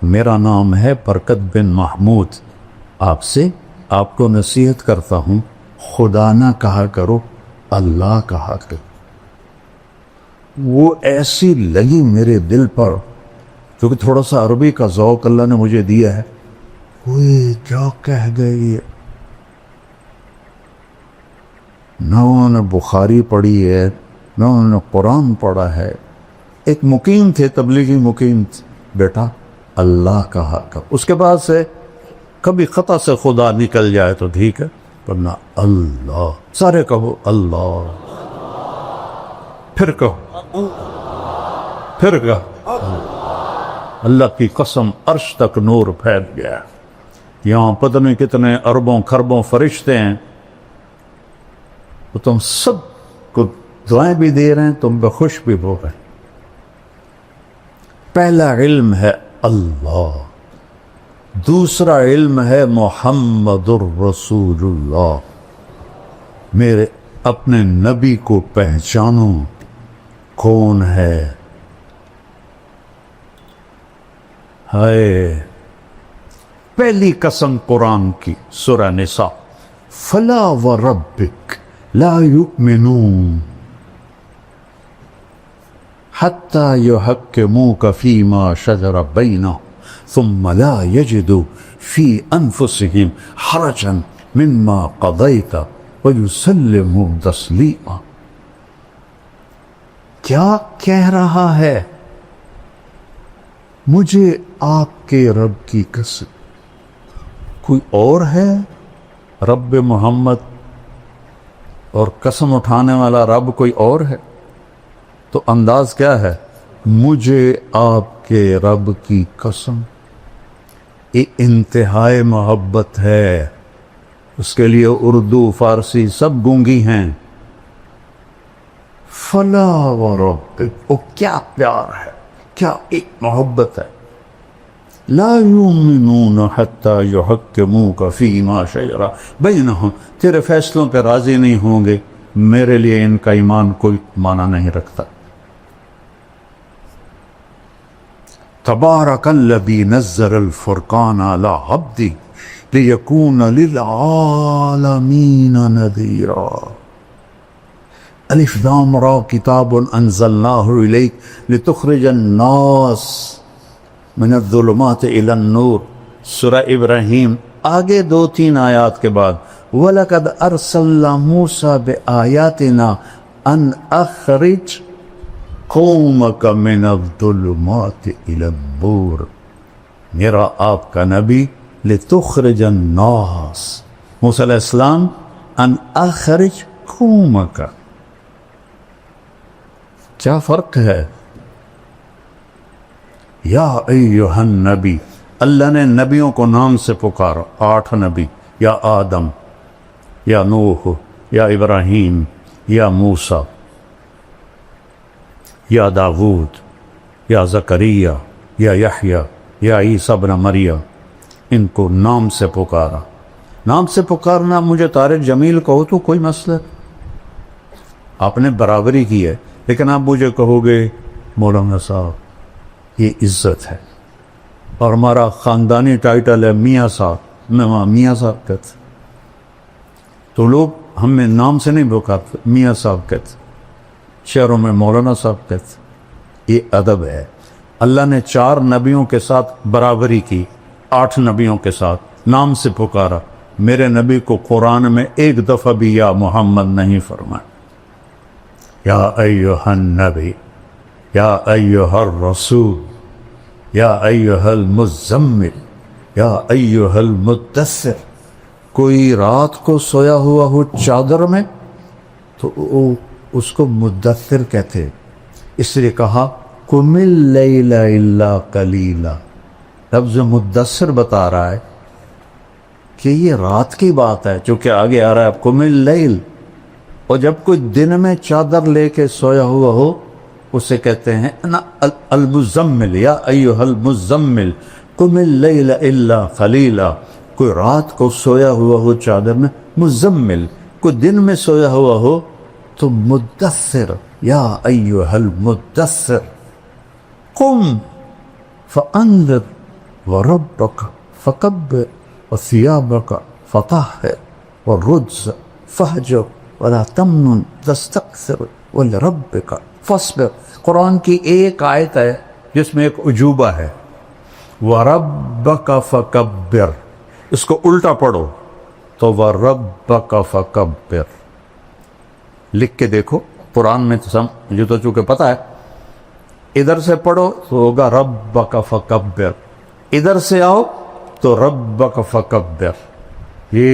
میرا نام ہے برکت بن محمود، آپ کو نصیحت کرتا ہوں، خدا نہ کہا کرو، اللہ کہا کرو. وہ ایسی لگی میرے دل پر، کیونکہ تھوڑا سا عربی کا ذوق اللہ نے مجھے دیا ہے. کوئی کیا کہہ گئی، نہ انہوں نے بخاری پڑھی ہے، نہ انہوں نے قرآن پڑھا ہے. ایک مقیم تھے، تبلیغی مقیم تھے. بیٹا اللہ کہا کر. اس کے بعد سے کبھی خطا سے خدا نکل جائے تو ٹھیک ہے، ورنہ اللہ. سارے کہو اللہ، پھر کہو، پھر کہو. اللہ کی قسم عرش تک نور پھیل گیا. یہاں پتہ نہیں کتنے اربوں خربوں فرشتے ہیں، تو تم سب کو دعائیں بھی دے رہے ہیں، تم پہ خوش بھی ہو رہے ہیں. پہلا علم ہے اللہ، دوسرا علم ہے محمد الرسول اللہ. میرے اپنے نبی کو پہچانو کون ہے. ہائے، پہلی قسم قرآن کی، سورہ نساء، فلا وربک لا یؤمنون حتی یحکموک فیما شجر بینہم ثم لا یجدوا فی انفسہم حرجا مما قضیت ویسلموا تسلیما. کیا کہہ رہا ہے؟ مجھے آپ کے رب کی قسم، کوئی اور ہے رب محمد، اور قسم اٹھانے والا رب کوئی اور ہے؟ تو انداز کیا ہے؟ مجھے آپ کے رب کی قسم. یہ انتہائی محبت ہے. اس کے لیے اردو فارسی سب گونگی ہیں. فلا وربک، وہ کیا پیار ہے، کیا ایک محبت ہے. لا یؤمنون حتی یحکموک فیما شجر بینہم، تیرے فیصلوں پہ راضی نہیں ہوں گے، میرے لیے ان کا ایمان کوئی معنی نہیں رکھتا. تبارک الذی نزل الفرقان علی عبدہ لیکون للعالمین نذیرا. الف لام را کتاب انزلناہ الیک لتخرج الناس من الظلمات الی النور. سورہ ابراہیم آگے 2-3 آیات کے بعد وَلَقَدْ أَرْسَلْنَا مُوسَىٰ بِآيَاتِنَا أَنْ أَخْرِجْ قَوْمَكَ مِنَ الظُّلُمَاتِ إِلَى النُّورِ. میرا آپ کا نبی لِتُخْرِجَ النَّاسِ، موسیٰ علیہ السلام، أَنْ أَخْرِجْ قَوْمَكَ. کیا فرق ہے؟ یا ایہا النبی، اللہ نے نبیوں کو نام سے پکارا. 8 نبی، یا آدم، یا نوح، یا ابراہیم، یا موسیٰ، یا داود، یا زکریا، یا یحییٰ، یا عیسیٰ ابن مریم. ان کو نام سے پکارا. نام سے پکارنا، مجھے طارق جمیل کہو تو کوئی مسئلہ، آپ نے برابری کی ہے. لیکن آپ مجھے کہو گے مولانا صاحب یہ عزت ہے، اور ہمارا خاندانی ٹائٹل ہے میاں صاحب، میں وہاں میاں صاحب کہتے. تو لوگ ہمیں نام سے نہیں پکارتے، میاں صاحب کہتے، شہروں میں مولانا صاحب کہتے۔ یہ ادب ہے۔ اللہ نے 4 نبیوں کے ساتھ برابری کی، 8 نبیوں کے ساتھ نام سے پکارا۔ میرے نبی کو قرآن میں ایک دفعہ بھی یا محمد نہیں فرمایا۔ یا ایھا النبی، یا ایھا الرسول، یا ایھا المزمل، یا ایھا المدثر۔ کوئی رات کو سویا ہوا ہو چادر میں تو اس کو مدثر کہتے، اس لیے کہا قم اللیل الا قلیلا۔ لفظ مدثر بتا رہا ہے کہ یہ رات کی بات ہے، چونکہ آگے آ رہا ہے قم اللیل، اور جب کوئی دن میں چادر لے کے سویا ہوا ہو اسے کہتے ہیں المزمل، یا ایھا المزمل قم اللیل الا قلیلا۔ کوئی رات کو سویا ہوا ہو چادر میں مزمل، کوئی دن میں سویا ہوا ہو تو مدثر، یا ایھا المدثر قم فانذر وربک فکبر وثیابک فطہر والرجز فہجر ولا تمنن تستکثر ولربک فاصبر۔ قرآن کی ایک آیت ہے جس میں ایک عجوبہ ہے، وَرَبَّكَ فَكَبِّرْ، اس کو الٹا پڑھو تو وَرَبَّكَ فَكَبِّرْ۔ لکھ کے دیکھو قرآن میں، مجھے تو چونکہ پتہ ہے، ادھر سے پڑھو تو ہوگا رَبَّكَ فَكَبِّرْ، ادھر سے آؤ تو رَبَّكَ فَكَبِّرْ۔ یہ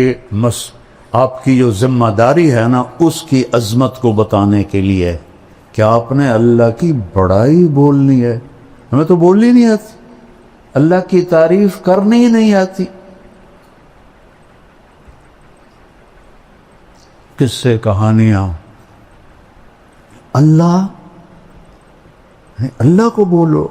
آپ کی جو ذمہ داری ہے نا، اس کی عظمت کو بتانے کے لیے کہ آپ نے اللہ کی بڑائی بولنی ہے۔ ہمیں تو بولنی نہیں آتی، اللہ کی تعریف کرنی ہی نہیں آتی۔ کس سے کہانیاں، اللہ کو بولو،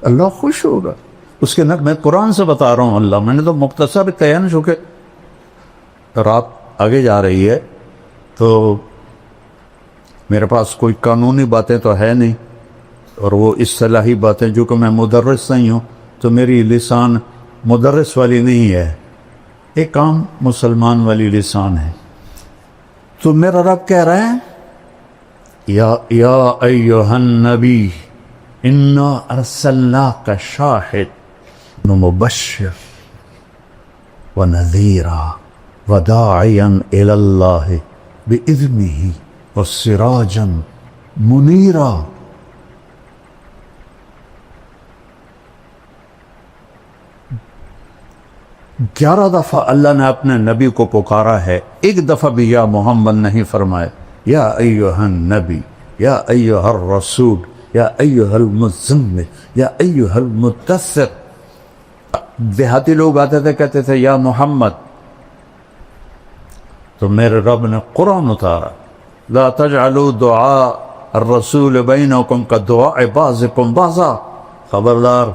اللہ خوش ہوگا۔ اس کے میں قرآن سے بتا رہا ہوں اللہ، میں نے تو مختصر کہا نا، چونکہ رات آگے جا رہی ہے تو میرے پاس کوئی قانونی باتیں تو ہے نہیں، اور وہ اصطلاحی باتیں، جو کہ میں مدرس نہیں ہوں تو میری لسان مدرس والی نہیں ہے، ایک عام مسلمان والی لسان ہے۔ تو میرا رب کہہ رہا ہے یا ایھا النبی انا ارسلناک شاہد ومبشر ونذیرا وداعیا الی اللہ باذنہ وسراجا منیرا۔ 11 دفعہ اللہ نے اپنے نبی کو پکارا ہے، ایک دفعہ بھی یا محمد نہیں فرمائے۔ یا ایھا النبی، یا ایھا الرسول، یا ایھا المزمل، یا ایھا المدثر۔ دیہاتی لوگ آتے تھے کہتے تھے یا محمد، تو میرے رب نے قرآن اتارا، لا تجعلوا دعاء الرسول بینکم کدعاء بعضکم بعضا۔ خبردار،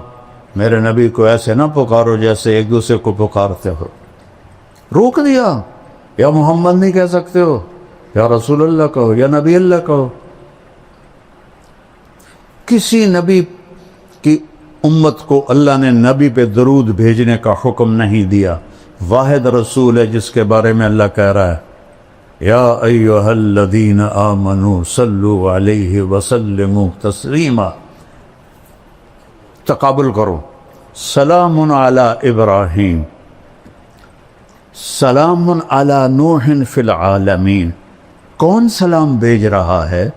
میرے نبی کو ایسے نہ پکارو جیسے ایک دوسرے کو پکارتے ہو۔ روک دیا، یا محمد نہیں کہہ سکتے ہو، یا رسول اللہ کہو، یا نبی اللہ کہو۔ کسی نبی کی امت کو اللہ نے نبی پہ درود بھیجنے کا حکم نہیں دیا، واحد رسول ہے جس کے بارے میں اللہ کہہ رہا ہے یا ایھا الذین آمنوا صلوا علیہ وسلموا تسلیما۔ تقابل کرو، سلام علی ابراہیم، سلام علی نوح فی العالمین۔ کون سلام بھیج رہا ہے؟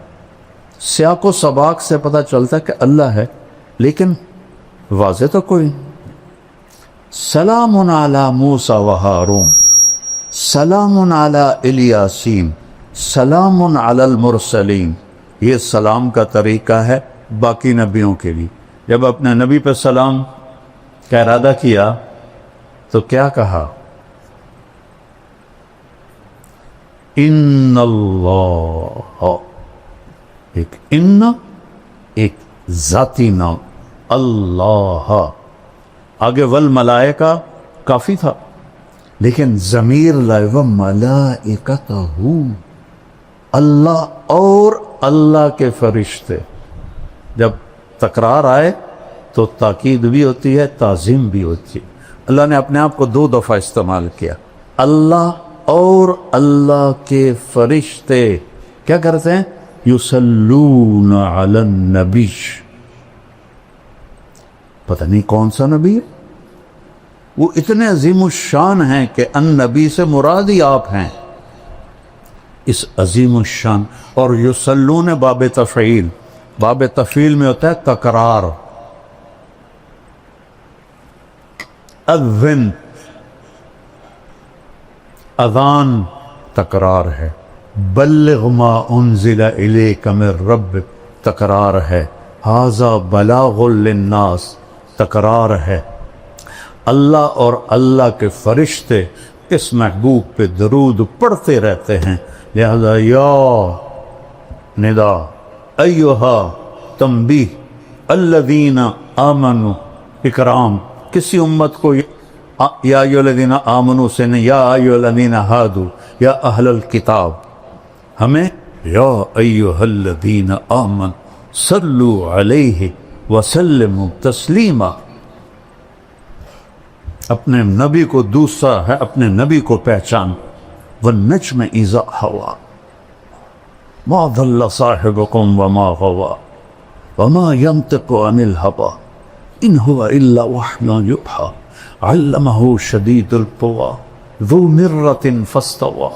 سیاق و سباق سے پتہ چلتا ہے کہ اللہ ہے، لیکن واضح تو کوئی۔ سلام علی موسیٰ و ہارون، سلام علی الیاسین، سلام علی المرسلین۔ یہ سلام کا طریقہ ہے باقی نبیوں کے لیے۔ جب اپنے نبی پہ سلام کا ارادہ کیا تو کیا کہا؟ ان اللہ، ایک ان، ایک ذاتی نام اللہ، آگے والملائکہ کافی تھا، لیکن ضمیر لائے وملائکتہ، اللہ اور اللہ کے فرشتے۔ جب تکرار آئے تو تاکید بھی ہوتی ہے، تعظیم بھی ہوتی ہے۔ اللہ نے اپنے آپ کو 2 دفعہ استعمال کیا، اللہ اور اللہ کے فرشتے کیا کرتے ہیں؟ یصلون علی النبی. پتہ نہیں کون سا نبی ہے، وہ اتنے عظیم الشان ہیں کہ النبی سے مراد ہی آپ ہیں. اس عظیم الشان. اور یصلون باب تفعیل، باب تفعیل میں ہوتا ہے تکرار. اذن، اذان تکرار ہے. بلغ ما انزل الیک من ربک تکرار ہے. ھذا بلاغ للناس تکرار ہے. اللہ اور اللہ کے فرشتے اس محبوب پہ درود پڑھتے رہتے ہیں. لہذا یا ندا، ایہا تنبیہ، الذین آمنوا اکرام. کسی امت کو یا ایھا الذین آمنوا سے نہیں، یا ایھا الذین ہادوا، یا اہل الکتاب. ہمیں یا ایھا الذین آمنوا صلوا علیہ وسلموا تسلیما. اپنے نبی کو دوسرا ہے، اپنے نبی کو پہچان. والنجم اذا ہوا ما ضل صاحبکم وما غوا وما ينطق عن الهوى ان هو الا وحی یوحی علمه شدید القوى ذو مرة فاستوى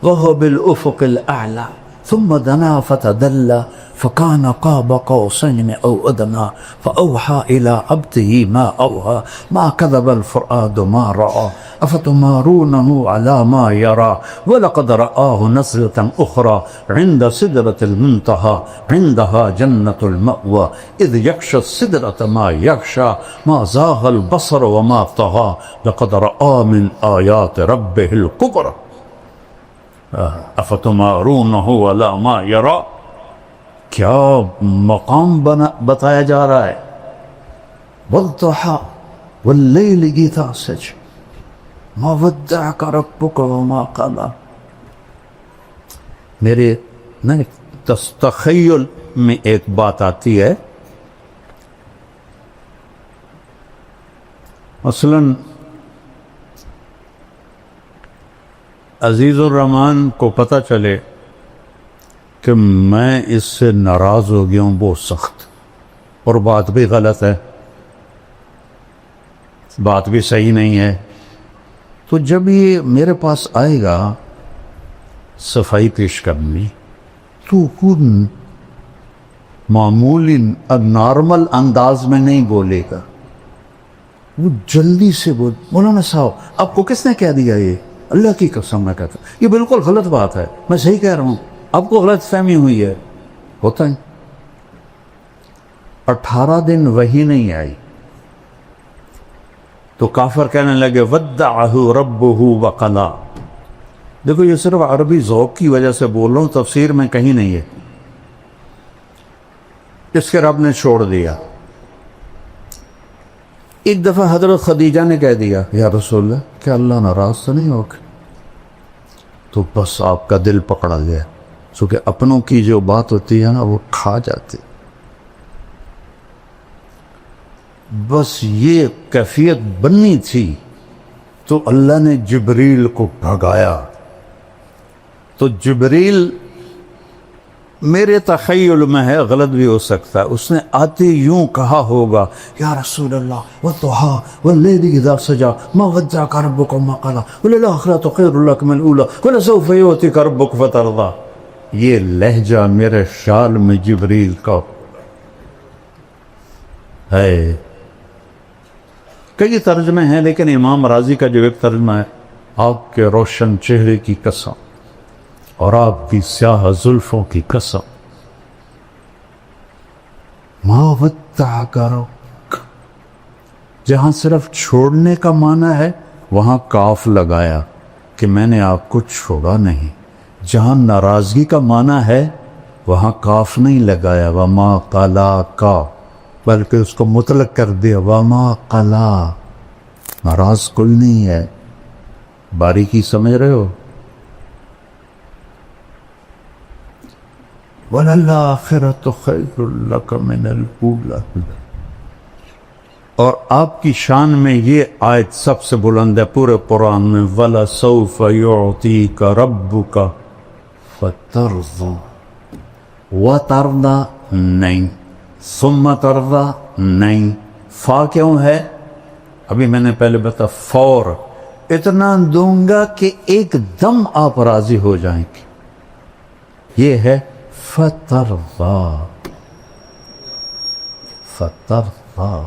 وهو بالافق الاعلى ثم دنا فتدلى فكان قاب قوسين أو أدنى فأوحى إلى عبده ما أوحى ما كذب الفؤاد ما رأى أفتمارونه على ما يرى ولقد رآه نزلة أخرى عند سدرة المنتهى عندها جنة المأوى إذ يغشى السدرة ما يغشى ما زاغ البصر وما طغى لقد رأى من آيات ربه الكبرى افتمارونه على ما يرى. کیا مقام بتایا جا رہا ہے. والضحى واللیل اذا سجى ما ودعك ربك وما قلى. میرے تخیل میں ایک بات آتی ہے، مثلا عزیز الرحمن کو پتہ چلے کہ میں اس سے ناراض ہو گیا ہوں بہت سخت، اور بات بھی غلط ہے، بات بھی صحیح نہیں ہے. تو جب یہ میرے پاس آئے گا صفائی پیش کرنی، تو خود معمولی نارمل انداز میں نہیں بولے گا، وہ جلدی سے بول. مولانا صاحب آپ کو کس نے کہہ دیا؟ یہ اللہ کی قسم میں کہتا ہوں یہ بالکل غلط بات ہے، میں صحیح کہہ رہا ہوں، آپ کو غلط فہمی ہوئی ہے. ہوتا ہے 18 دن وحی نہیں آئی تو کافر کہنے لگے ودعہ ربہ وقلا. دیکھو یہ صرف عربی ذوق کی وجہ سے بول رہا ہوں، تفسیر میں کہیں نہیں ہے. اس کے رب نے چھوڑ دیا. ایک دفعہ حضرت خدیجہ نے کہہ دیا یا رسول اللہ کیا اللہ ناراض تو نہیں ہوگا؟ تو بس آپ کا دل پکڑا گیا، چونکہ اپنوں کی جو بات ہوتی ہے نا وہ کھا جاتی. بس یہ کیفیت بننی تھی تو اللہ نے جبریل کو بھگایا. تو جبریل میرے تخیل میں ہے، غلط بھی ہو سکتا ہے، اس نے آتے یوں کہا ہوگا یا رسول اللہ والضحى واللیل اذا سجى ما ودعك ربك وما قلى وللآخرة خير لك من الأولى ولسوف يؤتيك ربك فترضى. یہ لہجہ میرے خیال میں جبریل کا ہے. کئی ترجمے ہیں لیکن امام راضی کا جو ایک ترجمہ ہے، آپ کے روشن چہرے کی قسم اور آپ کی سیاہ زلفوں کی قسم ما ودعک ربک. جہاں صرف چھوڑنے کا معنی ہے وہاں کاف لگایا کہ میں نے آپ کو چھوڑا نہیں. جہاں ناراضگی کا معنی ہے وہاں کاف نہیں لگایا وما قلاک، بلکہ اس کو مطلق کر دیا وما قلا. ناراض کوئی نہیں ہے. باریکی سمجھ رہے ہو؟ وَلَلْآخِرَةُ خَيْرٌ لَكَ مِنَ الْأُولَىٰ. اور آپ کی شان میں یہ آیت سب سے بلند ہے پورے قرآن میں، وَلَسَوْفَ يُعْطِيكَ رَبُّكَ فَتَرْضَىٰ، وَتَرْضَىٰ نہیں، ثُمَّ تَرْضَىٰ نہیں، فا کیوں ہے؟ ابھی میں نے پہلے بتا، فور، اتنا دوں گا کہ ایک دم آپ راضی ہو جائیں گے، یہ ہے فَتَرْضَىٰ، فَتَرْضَىٰ۔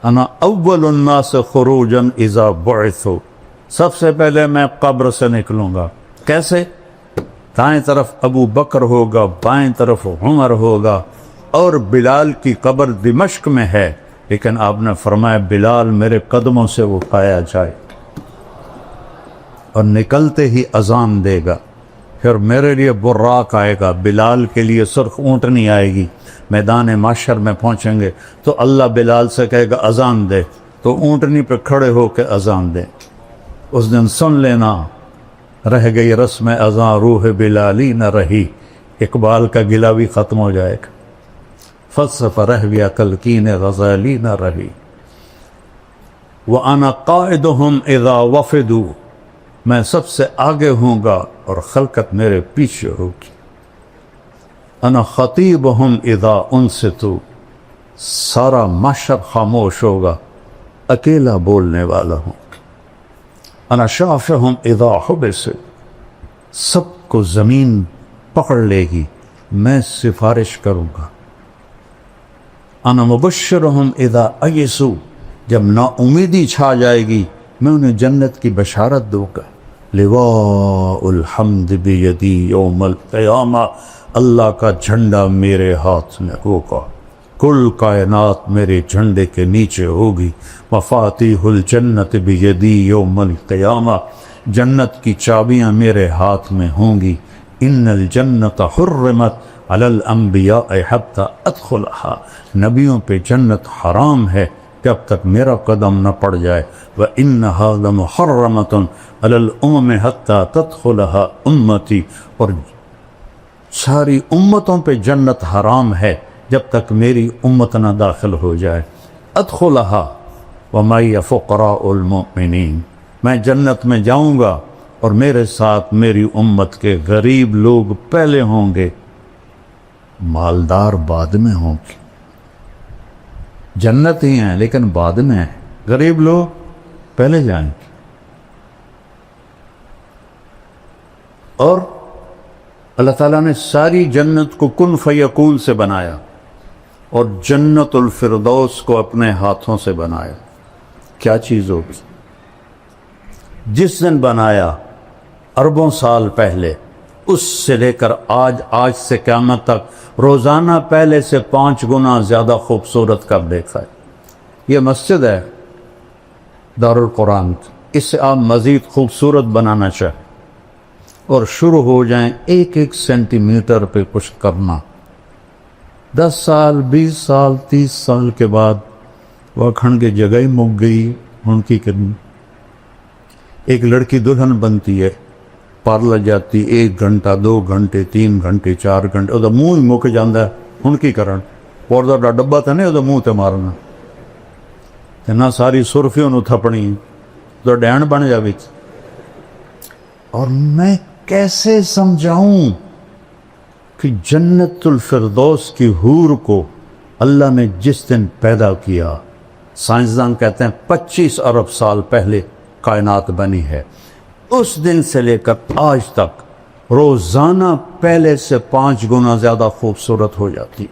انا اول الناس خروجا اذا بعثوا، سب سے پہلے میں قبر سے نکلوں گا۔ کیسے؟ دائیں طرف ابو بکر ہوگا، بائیں طرف عمر ہوگا، اور بلال کی قبر دمشق میں ہے، لیکن آپ نے فرمایا بلال میرے قدموں سے اٹھایا جائے، اور نکلتے ہی اذان دے گا، پھر میرے لیے براق آئے گا، بلال کے لیے سرخ اونٹنی آئے گی، میدان معشر میں پہنچیں گے تو اللہ بلال سے کہے گا اذان دے، تو اونٹنی پہ کھڑے ہو کے اذان دے۔ اس دن سن لینا، رہ گئی رسم اذان روح بلالی نہ رہی، اقبال کا گلہ بھی ختم ہو جائے گا، فلسفہ رہ گیا تلقین غزالی نہ رہی۔ وَأَنَا قَائِدُهُمْ إِذَا وَفِدُوا، میں سب سے آگے ہوں گا اور خلقت میرے پیچھے ہوگی۔ انا خطیبہم اذا انصتوا، سارا معاشر خاموش ہوگا، اکیلا بولنے والا ہوں۔ انا شافعہم اذا حبسوا، سب کو زمین پکڑ لے گی، میں سفارش کروں گا۔ انا مبشرہم اذا ایسوا، جب نا امیدی چھا جائے گی میں انہیں جنت کی بشارت دوں گا۔ لواء الحمد بیدی یوم القیامہ، اللہ کا جھنڈا میرے ہاتھ میں ہوگا، کل کائنات میرے جھنڈے کے نیچے ہوگی۔ مفاتیح الجنت بیدی یوم القیامہ، جنت کی چابیاں میرے ہاتھ میں ہوں گی۔ ان الجنت حرمت علی الانبیاء حتی ادخلھا، نبیوں پہ جنت حرام ہے جب تک میرا قدم نہ پڑ جائے۔ وَإِنَّهَا لَمُحَرَّمَةٌ عَلَى الْأُمَمِ حَتَّى تَدْخُلَهَا أُمَّتِي، اور ساری امتوں پہ جنت حرام ہے جب تک میری امت نہ داخل ہو جائے۔ ادخلها وَمَعِيَ فُقَرَاءُ الْمُؤْمِنِينَ، میں جنت میں جاؤں گا اور میرے ساتھ میری امت کے غریب لوگ پہلے ہوں گے، مالدار بعد میں ہوں گے۔ جنت ہی ہیں لیکن بعد میں ہیں، غریب لوگ پہلے جائیں گے۔ اور اللہ تعالیٰ نے ساری جنت کو کن فیکون سے بنایا، اور جنت الفردوس کو اپنے ہاتھوں سے بنایا۔ کیا چیز ہوگی؟ جس دن بنایا اربوں سال پہلے، اس سے لے کر آج سے قیامت تک روزانہ پہلے سے 5 گنا زیادہ خوبصورت کب دیکھا ہے۔ یہ مسجد ہے دارالقرآن، اس سے آپ مزید خوبصورت بنانا چاہیں اور شروع ہو جائیں 1 سینٹی میٹر پہ کچھ کرنا، 10 سال 20 سال 30 سال کے بعد وہ کھنڈ کی جگہ ہی مک گئی ان کی کرنی۔ ایک لڑکی دلہن بنتی ہے، پارلر جاتی 1 گھنٹہ 2 گھنٹے 3 گھنٹے 4 گھنٹے، وہ منہ ہی مک جاندہ ہے ان کی کرن، اور دا ڈبا تھا نہیں وہ منہ تے مارنا، نہ ساری سرفیوں نو تھپنی تو ڈین بن جاوی۔ اور میں کیسے سمجھاؤں کہ جنت الفردوس کی حور کو اللہ نے جس دن پیدا کیا، سائنسدان کہتے ہیں 25 ارب سال پہلے کائنات بنی ہے، اس دن سے لے کر آج تک روزانہ پہلے سے 5 گنا زیادہ خوبصورت ہو جاتی۔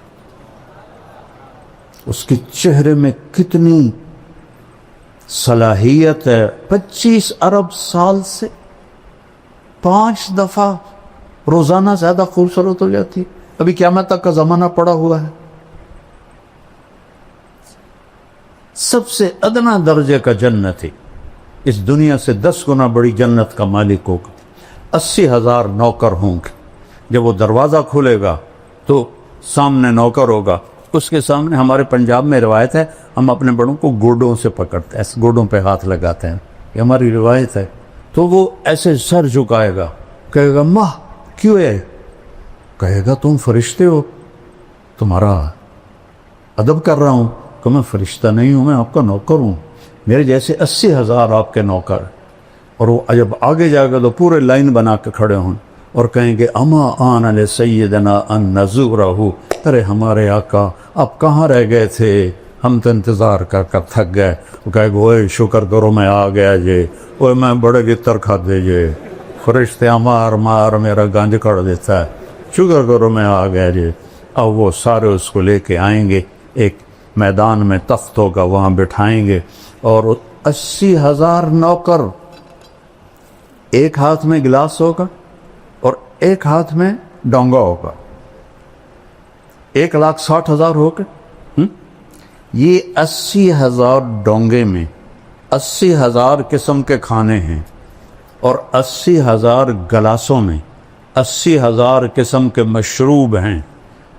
اس کے چہرے میں کتنی صلاحیت ہے، 25 ارب سال سے 5 دفعہ روزانہ زیادہ خوبصورت ہو جاتی۔ ابھی قیامت تک کا زمانہ پڑا ہوا ہے۔ سب سے ادنا درجے کا جنت ہے، اس دنیا سے 10 گنا بڑی جنت کا مالک ہوگا، 80,000 نوکر ہوں گے۔ جب وہ دروازہ کھلے گا تو سامنے نوکر ہوگا، اس کے سامنے ہمارے پنجاب میں روایت ہے ہم اپنے بڑوں کو گوڈوں سے پکڑتے ہیں، ایسے گوڈوں پہ ہاتھ لگاتے ہیں، یہ ہماری روایت ہے۔ تو وہ ایسے سر جھکائے گا، کہے گا ماں کیوں ہے؟ کہے گا تم فرشتے ہو، تمہارا ادب کر رہا ہوں کہ میں فرشتہ نہیں ہوں، میں آپ کا نوکر ہوں، میرے جیسے 80,000 آپ کے نوکر. اور وہ جب آگے جائے گا تو پورے لائن بنا کے کھڑے ہوں اور کہیں گے اما آن علی سیدنا ان نزورہ، ارے ہمارے آقا آپ کہاں رہ گئے تھے، ہم تو انتظار کر کر تھک گئے. وہ کہے گا اوے شکر کرو میں آ گیا جی، اوے میں بڑے گتر کھا دے جی، فرشتے مار مار میرا گنج کر دیتا ہے، شکر کرو میں آ گیا جی. اب وہ سارے اس کو لے کے آئیں گے، ایک میدان میں تخت ہوگا وہاں بٹھائیں گے، اور 80,000 نوکر، ایک ہاتھ میں گلاس ہوگا اور ایک ہاتھ میں ڈونگا ہوگا، 1,60,000 ہو گئے. یہ 80,000 ڈونگے میں 80,000 قسم کے کھانے ہیں، اور 80,000 گلاسوں میں 80,000 قسم کے مشروب ہیں.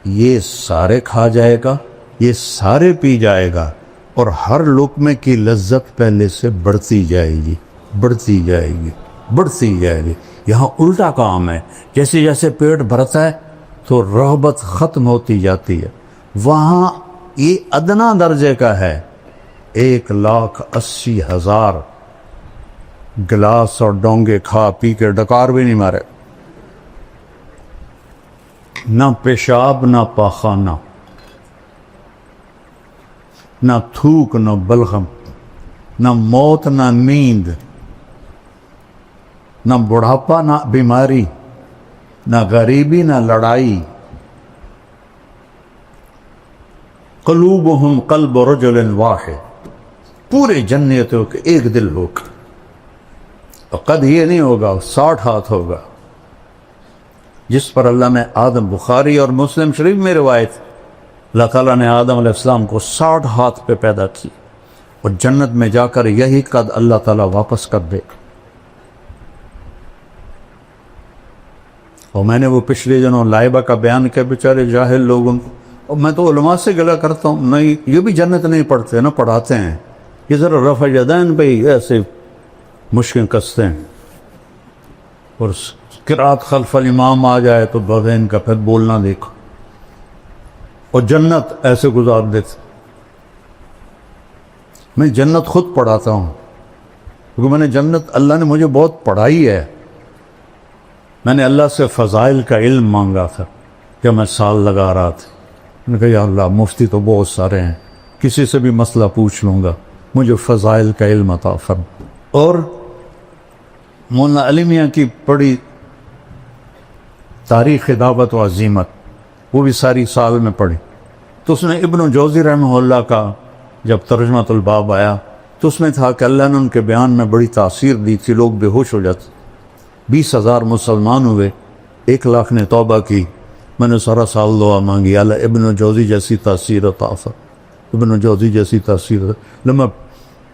یہ سارے کھا جائے گا، یہ سارے پی جائے گا، اور ہر لقمے کی لذت پہلے سے بڑھتی جائے گی، بڑھتی جائے گی، بڑھتی جائے گی. یہاں الٹا کام ہے، جیسے جیسے پیٹ بھرتا ہے تو رغبت ختم ہوتی جاتی ہے. وہاں یہ ادنا درجے کا ہے، 1,80,000 گلاس اور ڈونگے کھا پی کے ڈکار بھی نہیں مارے، نہ پیشاب نہ پاخانہ، نہ تھوک نہ بلغم، نہ موت نہ نیند، نہ بڑھاپا نہ بیماری، نہ غریبی نہ لڑائی. قلوبہم قلب رجل واحد، پورے جنتوں کے ایک دل ہوگا. اور قد یہ نہیں ہوگا، 60 ہاتھ ہوگا، جس پر اللہ نے آدم، بخاری اور مسلم شریف میں روایت، اللہ تعالیٰ نے آدم علیہ السلام کو 60 ہاتھ پہ پیدا کی، اور جنت میں جا کر یہی قد اللہ تعالیٰ واپس کر دے. اور میں نے وہ پچھلے دنوں لائبہ کا بیان کیا، بیچارے جاہل لوگوں کو، اور میں تو علماء سے گلہ کرتا ہوں، نہیں یہ بھی جنت نہیں پڑھتے، نہ پڑھاتے ہیں، یہ ذرا رفع یدین پہ ہی ایسے مشکل کستے ہیں، اور قرات خلف الامام آ جائے تو بغین کا پھر بولنا دیکھو، اور جنت ایسے گزار دیتے. میں جنت خود پڑھاتا ہوں، کیونکہ میں نے جنت، اللہ نے مجھے بہت پڑھائی ہے. میں نے اللہ سے فضائل کا علم مانگا تھا جب میں سال لگا رہا تھا. میں نے کہا یا اللہ مفتی تو بہت سارے ہیں، کسی سے بھی مسئلہ پوچھ لوں گا، مجھے فضائل کا علم عطا فرما. اور مولانا علی میاں کی پڑھی تاریخ دعوت و عزیمت، وہ بھی ساری سال میں پڑھی. تو اس نے ابن جوزی رحمہ اللہ کا جب ترجمۃ الباب آیا تو اس میں تھا کہ اللہ نے ان کے بیان میں بڑی تاثیر دی تھی، لوگ بے ہوش ہو جاتے. 20,000 مسلمان ہوئے، 1,00,000 نے توبہ کی. میں نے سارا سال دعا مانگی، اللہ ابن جوزی جیسی تاثیر عطا فرما، ابن جوزی جیسی تاثیر. لما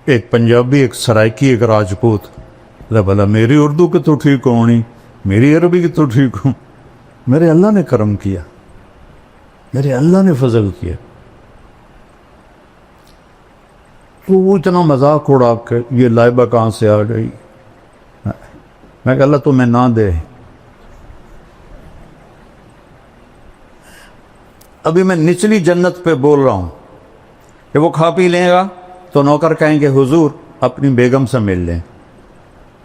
ایک پنجابی، ایک سرائکی، ایک راجپوت، بلا میری اردو کی تو ٹھیک ہونی، میری عربی کی تو ٹھیک ہوں. میرے اللہ نے کرم کیا، میرے اللہ نے فضل کیا. تو وہ اتنا مذاق اڑا کہ یہ لائبہ کہاں سے آ گئی. میں کہ اللہ تمہیں نہ دے. ابھی میں نچلی جنت پہ بول رہا ہوں کہ وہ کھا پی لے گا تو نوکر کہیں گے حضور اپنی بیگم سے مل لیں،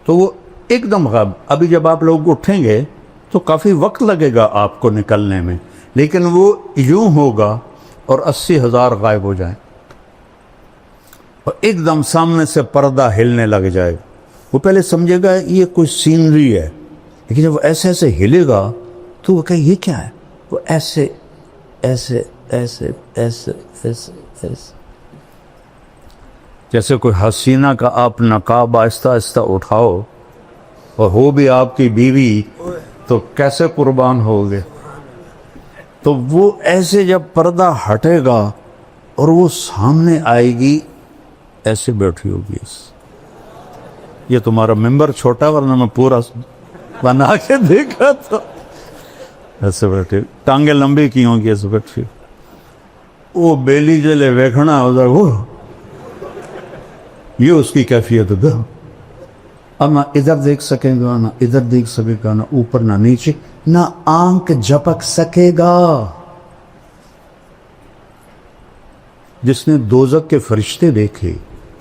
تو وہ ایک دم غائب. ابھی جب آپ لوگ اٹھیں گے تو کافی وقت لگے گا آپ کو نکلنے میں، لیکن وہ یوں ہوگا اور 80,000 غائب ہو جائیں، اور ایک دم سامنے سے پردہ ہلنے لگ جائے گا. وہ پہلے سمجھے گا یہ کوئی سینری ہے، لیکن جب وہ ایسے ایسے ہلے گا تو وہ کہے یہ کیا ہے. وہ ایسے ایسے ایسے ایسے ایسے ایسے، جیسے کوئی حسینہ کا آپ نقاب آہستہ آہستہ اٹھاؤ اور ہو بھی آپ کی بیوی تو کیسے قربان ہوگے. تو وہ ایسے جب پردہ ہٹے گا اور وہ سامنے آئے گی، ایسے بیٹھی ہوگی. یہ تمہارا ممبر چھوٹا، ورنہ میں پورا بنا کے دیکھا تو ایسے بیٹھے، ٹانگیں لمبی کی ہوں گی ایسے بیٹھی. وہ بیلی جلے ویکھنا ادھر، وہ یہ اس کی کیفیت ہے. اب نہ ادھر دیکھ سکے گا، نہ ادھر دیکھ سکے گا، نہ اوپر نہ نیچے، نہ آنکھ جھپک سکے گا. جس نے دوزخ کے فرشتے دیکھے،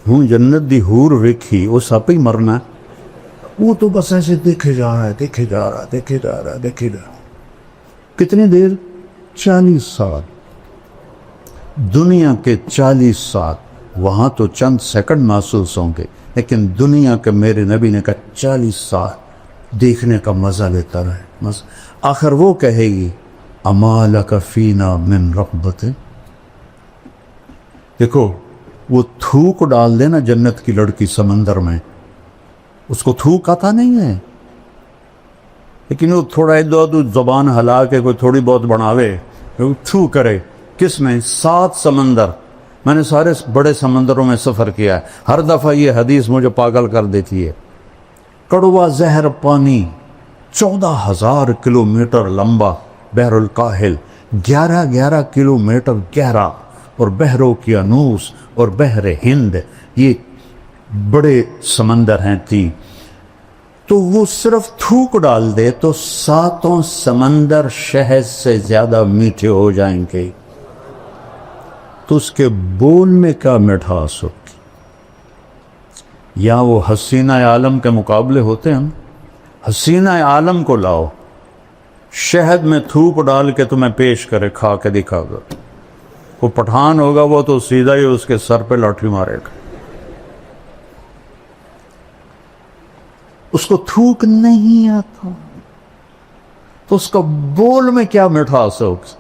ہوں جنت دی حور ویکھی، وہ سپ ہی مرنا ہے، وہ تو بس ایسے دیکھے جا رہا ہے، دیکھے جا رہا ہے، دیکھے جا رہا ہے، دیکھے جا رہا ہے۔ کتنی دیر؟ 40 سال۔ دنیا کے 40 سال، وہاں تو چند سیکنڈ محسوس ہوں گے، لیکن دنیا کے میرے نبی نے کہا 40 سال دیکھنے کا مزہ لیتا رہے۔ آخر وہ کہے گی اما لک فینا من رغبت۔ دیکھو وہ تھوک ڈال دے نا جنت کی لڑکی سمندر میں، اس کو تھوک آتا نہیں ہے، لیکن وہ تھوڑا ادھر زبان ہلا کے کوئی تھوڑی بہت بناوے، وہ تھو کرے۔ کس میں؟ 7 سمندر۔ میں نے سارے بڑے سمندروں میں سفر کیا ہے، ہر دفعہ یہ حدیث مجھے پاگل کر دیتی ہے۔ کڑوا زہر پانی 14,000 کلومیٹر لمبا بحر الکاہل، 11 کلومیٹر گہرا، اور بحر اوقیانوس اور بحر ہند، یہ بڑے سمندر ہیں 3۔ تو وہ صرف تھوک ڈال دے تو 7 سمندر شہد سے زیادہ میٹھے ہو جائیں گے، تو اس کے بول میں کیا مٹھاس ہوگی؟ یا وہ حسینہ عالم کے مقابلے ہوتے ہیں؟ حسینہ عالم کو لاؤ، شہد میں تھوک ڈال کے تمہیں پیش کرے، کھا کے دکھا گا۔ وہ پٹھان ہوگا وہ تو سیدھا ہی اس کے سر پہ لاٹھی مارے گا۔ اس کو تھوک نہیں آتا تو اس کا بول میں کیا مٹھاس ہوگی؟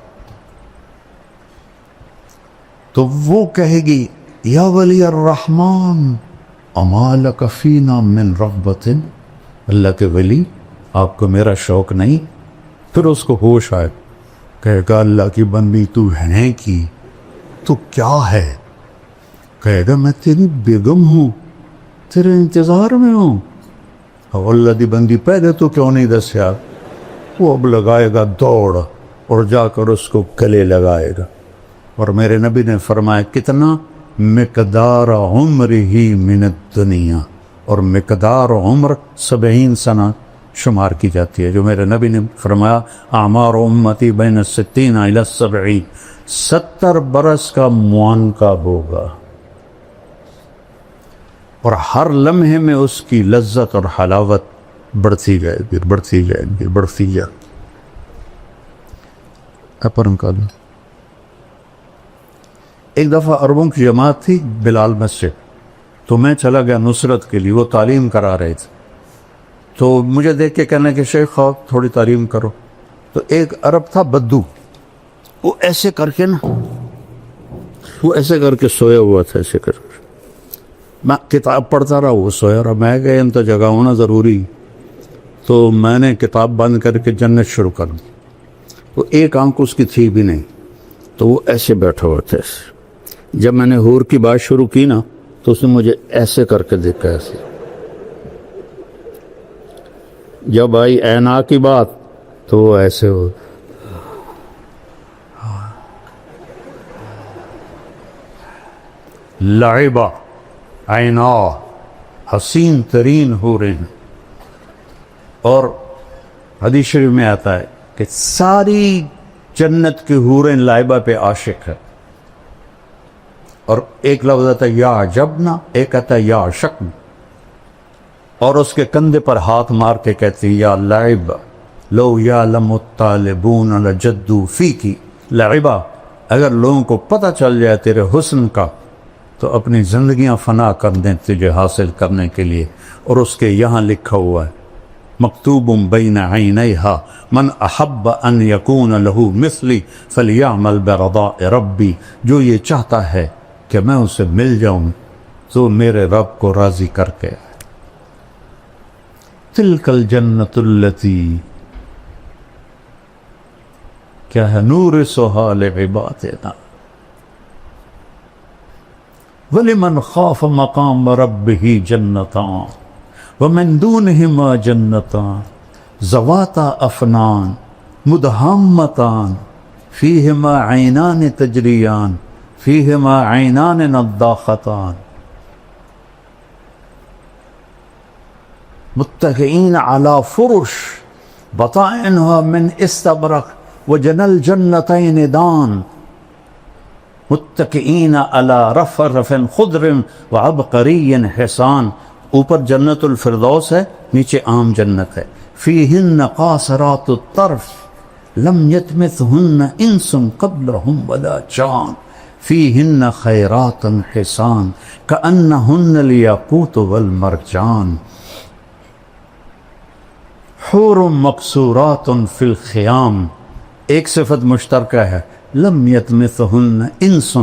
تو وہ کہے گی یا ولی الرحمن اما لک فینا من رغبت، اللہ کے ولی آپ کو میرا شوق نہیں؟ پھر اس کو ہوش آئے، کہے گا اللہ کی بندی تو ہے کی، تو کیا ہے؟ کہے گا میں تیری بیگم ہوں، تیرے انتظار میں ہوں۔ اللہ دی بندی پہلے تو کیوں نہیں دسیا؟ وہ اب لگائے گا دوڑ اور جا کر اس کو گلے لگائے گا۔ اور میرے نبی نے فرمایا کتنا؟ مقدار عمر ہی من الدنیا، اور مقدار عمر 70 سنہ شمار کی جاتی ہے، جو میرے نبی نے فرمایا اعمار امتی بین 60 الی 70، 70 برس کا معانقہ ہوگا، اور ہر لمحے میں اس کی لذت اور حلاوت بڑھتی جائے گی، بڑھتی جائے گی، بڑھتی جائے گی۔ اپرم کالو ایک دفعہ عربوں کی جماعت تھی بلال مسجد، تو میں چلا گیا نصرت کے لیے، وہ تعلیم کرا رہے تھے، تو مجھے دیکھ کے کہنے کہ شیخ آپ تھوڑی تعلیم کرو۔ تو ایک عرب تھا بدو، وہ ایسے کر کے نا، وہ ایسے کر کے سویا ہوا تھا، ایسے کر کے میں کتاب پڑھتا رہا، وہ سویا رہا، میں گیا ان تو جگہ ہونا ضروری، تو میں نے کتاب بند کر کے جنت شروع کر دی، تو ایک آنکھ اس کی تھی بھی نہیں، تو وہ ایسے بیٹھا ہوا تھا۔ جب میں نے حور کی بات شروع کی نا تو اس نے مجھے ایسے کر کے دیکھا، ایسے۔ جب آئی عینا کی بات تو وہ ایسے ہو، لعبہ عینا، حسین ترین حوریں، اور حدیث شریف میں آتا ہے کہ ساری جنت کی حوریں لعبہ پہ عاشق ہے، اور ایک لفظ آتا ہے یا عجبنا، ایک آتا ہے یا عشقنا، اور اس کے کندھے پر ہاتھ مار کے کہتی یا لعبہ لو یعلم الطالبون لجدوا فیکی، لعبہ اگر لوگوں کو پتہ چل جائے تیرے حسن کا تو اپنی زندگیاں فنا کر دیں تجھے حاصل کرنے کے لیے۔ اور اس کے یہاں لکھا ہوا ہے مکتوب بین عینیہا من احب ان یکون لہ مثلی فلیعمل برضاء ربی، جو یہ چاہتا ہے کہ میں اسے مل جاؤں تو میرے رب کو راضی کر کے۔ تلک الجنت التی، کیا ہے؟ نورثھا لعبادنا وَلِمَنْ خَافَ مَقَامَ رَبِّهِ جَنَّتَانِ وَمِن دُونِهِمَا جَنَّتَانِ ذَوَاتَا أَفْنَانٍ مُدْهَامَّتَانِ فِيهِمَا عَيْنَانِ تَجْرِيَانِ فِيهِمَا عَيْنَانِ نَضَّاخَتَانِ مُتَّكِئِينَ عَلَى فُرُشٍ بَطَائِنُهَا مِنْ إِسْتَبْرَقٍ وَجَنَى الْجَنَّتَيْنِ دَانٍ متکئین علی رفرف خضر وعبقری حسان. اوپر جنت الفردوس ہے، نیچے عام جنت ہے. فیہن قاصرات الطرف لم یطمثہن انس قبلہم ولا جان. فیہن خیرات حسان کأنہن الیاقوت والمرجان. حور مقصورات فی الخیام، ایک صفت مشترکہ ہے، لم یطمثہن انس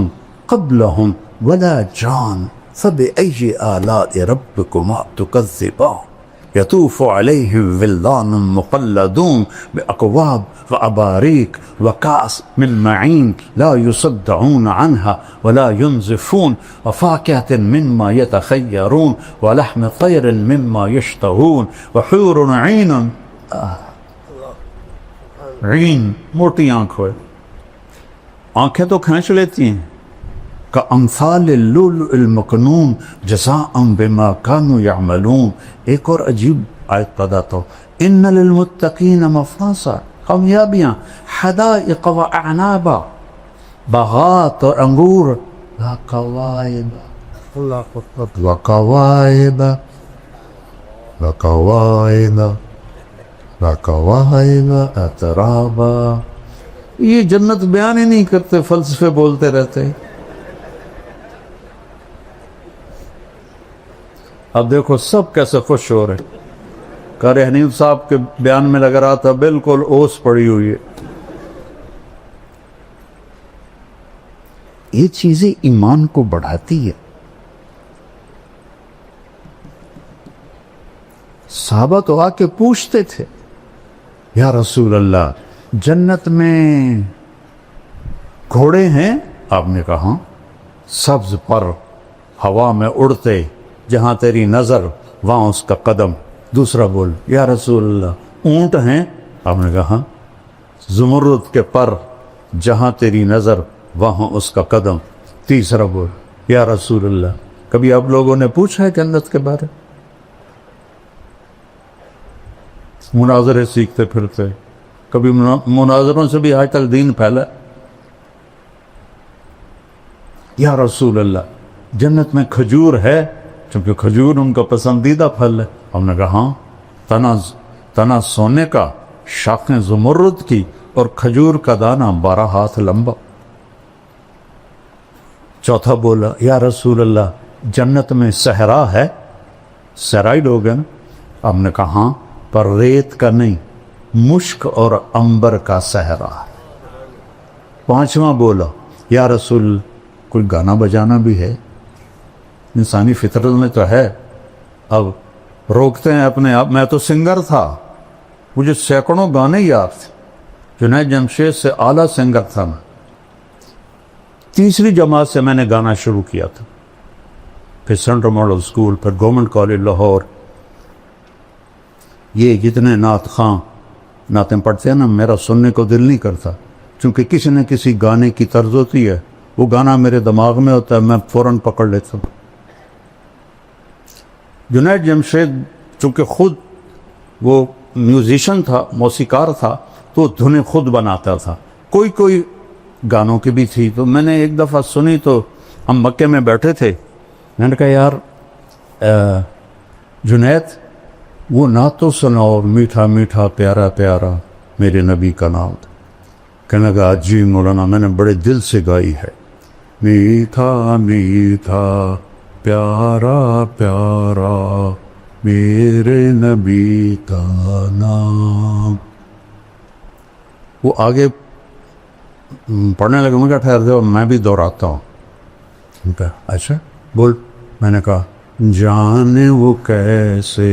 قبلہم ولا جان. فبأي آلاء ربكما تكذبان. يطوف عليهم ولدان مخلدون بأكواب وأباريك وكأس من معين لا يصدعون عنها ولا ينزفون وفاكهة مما يتخيرون ولحم طير مما يشتهون وحور عين عين موٹی آنکھ ہے، آنکھیں تو کھینچ لیتی ہیں. کأمثال اللؤلؤ المكنون جزاء بما كانوا يعملون. ایک اور عجیب آیت بتاتا ہوں. ان للمتقین مفازا، کامیابیاں، حدائق واعنابا، باغات اور انگور، وکواعب وکواعب وکواعب وکواعب اترابا. یہ جنت بیان ہی نہیں کرتے، فلسفے بولتے رہتے. اب دیکھو سب کیسے خوش ہو رہے. قاری حنیف صاحب کے بیان میں لگ رہا تھا بالکل اوس پڑی ہوئی ہے. یہ چیزیں ایمان کو بڑھاتی ہے. صحابہ تو آ کے پوچھتے تھے یا رسول اللہ جنت میں گھوڑے ہیں؟ آپ نے کہا سبز پر ہوا میں اڑتے، جہاں تیری نظر وہاں اس کا قدم. دوسرا بول یا رسول اللہ اونٹ ہیں؟ آپ نے کہا زمرد کے پر، جہاں تیری نظر وہاں اس کا قدم. تیسرا بول یا رسول اللہ کبھی آپ لوگوں نے پوچھا ہے جنت کے بارے؟ مناظرے سیکھتے پھرتے، کبھی مناظروں سے بھی آج تک دین پھیلا. یا رسول اللہ جنت میں کھجور ہے؟ چونکہ کھجور ان کا پسندیدہ پھل ہے. ہم نے کہا ہاں، تنا سونے کا، شاخیں زمرد کی، اور کھجور کا دانہ 12 ہاتھ لمبا. چوتھا بولا یا رسول اللہ جنت میں صحرا ہے؟ صحرائی لوگ ہیں. ہم نے کہا ہاں، پر ریت کا نہیں، مشک اور عنبر کا صحرا ہے. پانچواں بولا یا رسول کوئی گانا بجانا بھی ہے؟ انسانی فطرت میں تو ہے. اب روکتے ہیں اپنے آپ. میں تو سنگر تھا، مجھے سینکڑوں گانے یاد تھے. جنید جمشید سے اعلیٰ سنگر تھا میں. تیسری جماعت سے میں نے گانا شروع کیا تھا، پھر سینٹرل ماڈل اسکول، پھر گورنمنٹ کالج لاہور. یہ جتنے نعت خواں نعتیں پڑھتے ہیں نا، میرا سننے کو دل نہیں کرتا، چونکہ کسی نہ کسی گانے کی طرز ہوتی ہے. وہ گانا میرے دماغ میں ہوتا ہے، میں فوراً پکڑ لیتا ہوں. جنید جمشید چونکہ خود وہ میوزیشن تھا، موسیقار تھا، تو دھنیں خود بناتا تھا. کوئی گانوں کی بھی تھی. تو میں نے ایک دفعہ سنی تو ہم مکے میں بیٹھے تھے. میں نے کہا یار جنید وہ نعت تو سناؤ، میٹھا میٹھا پیارا پیارا میرے نبی کا نام. کہنے لگا جی مولانا میں نے بڑے دل سے گائی ہے. میٹھا میٹھا پیارا پیارا میرے نبی کا نام. وہ آگے پڑھنے لگے. میں کہا ٹھہر دو میں بھی دہراتا ہوں. اچھا بول. میں نے کہا جانے وہ کیسے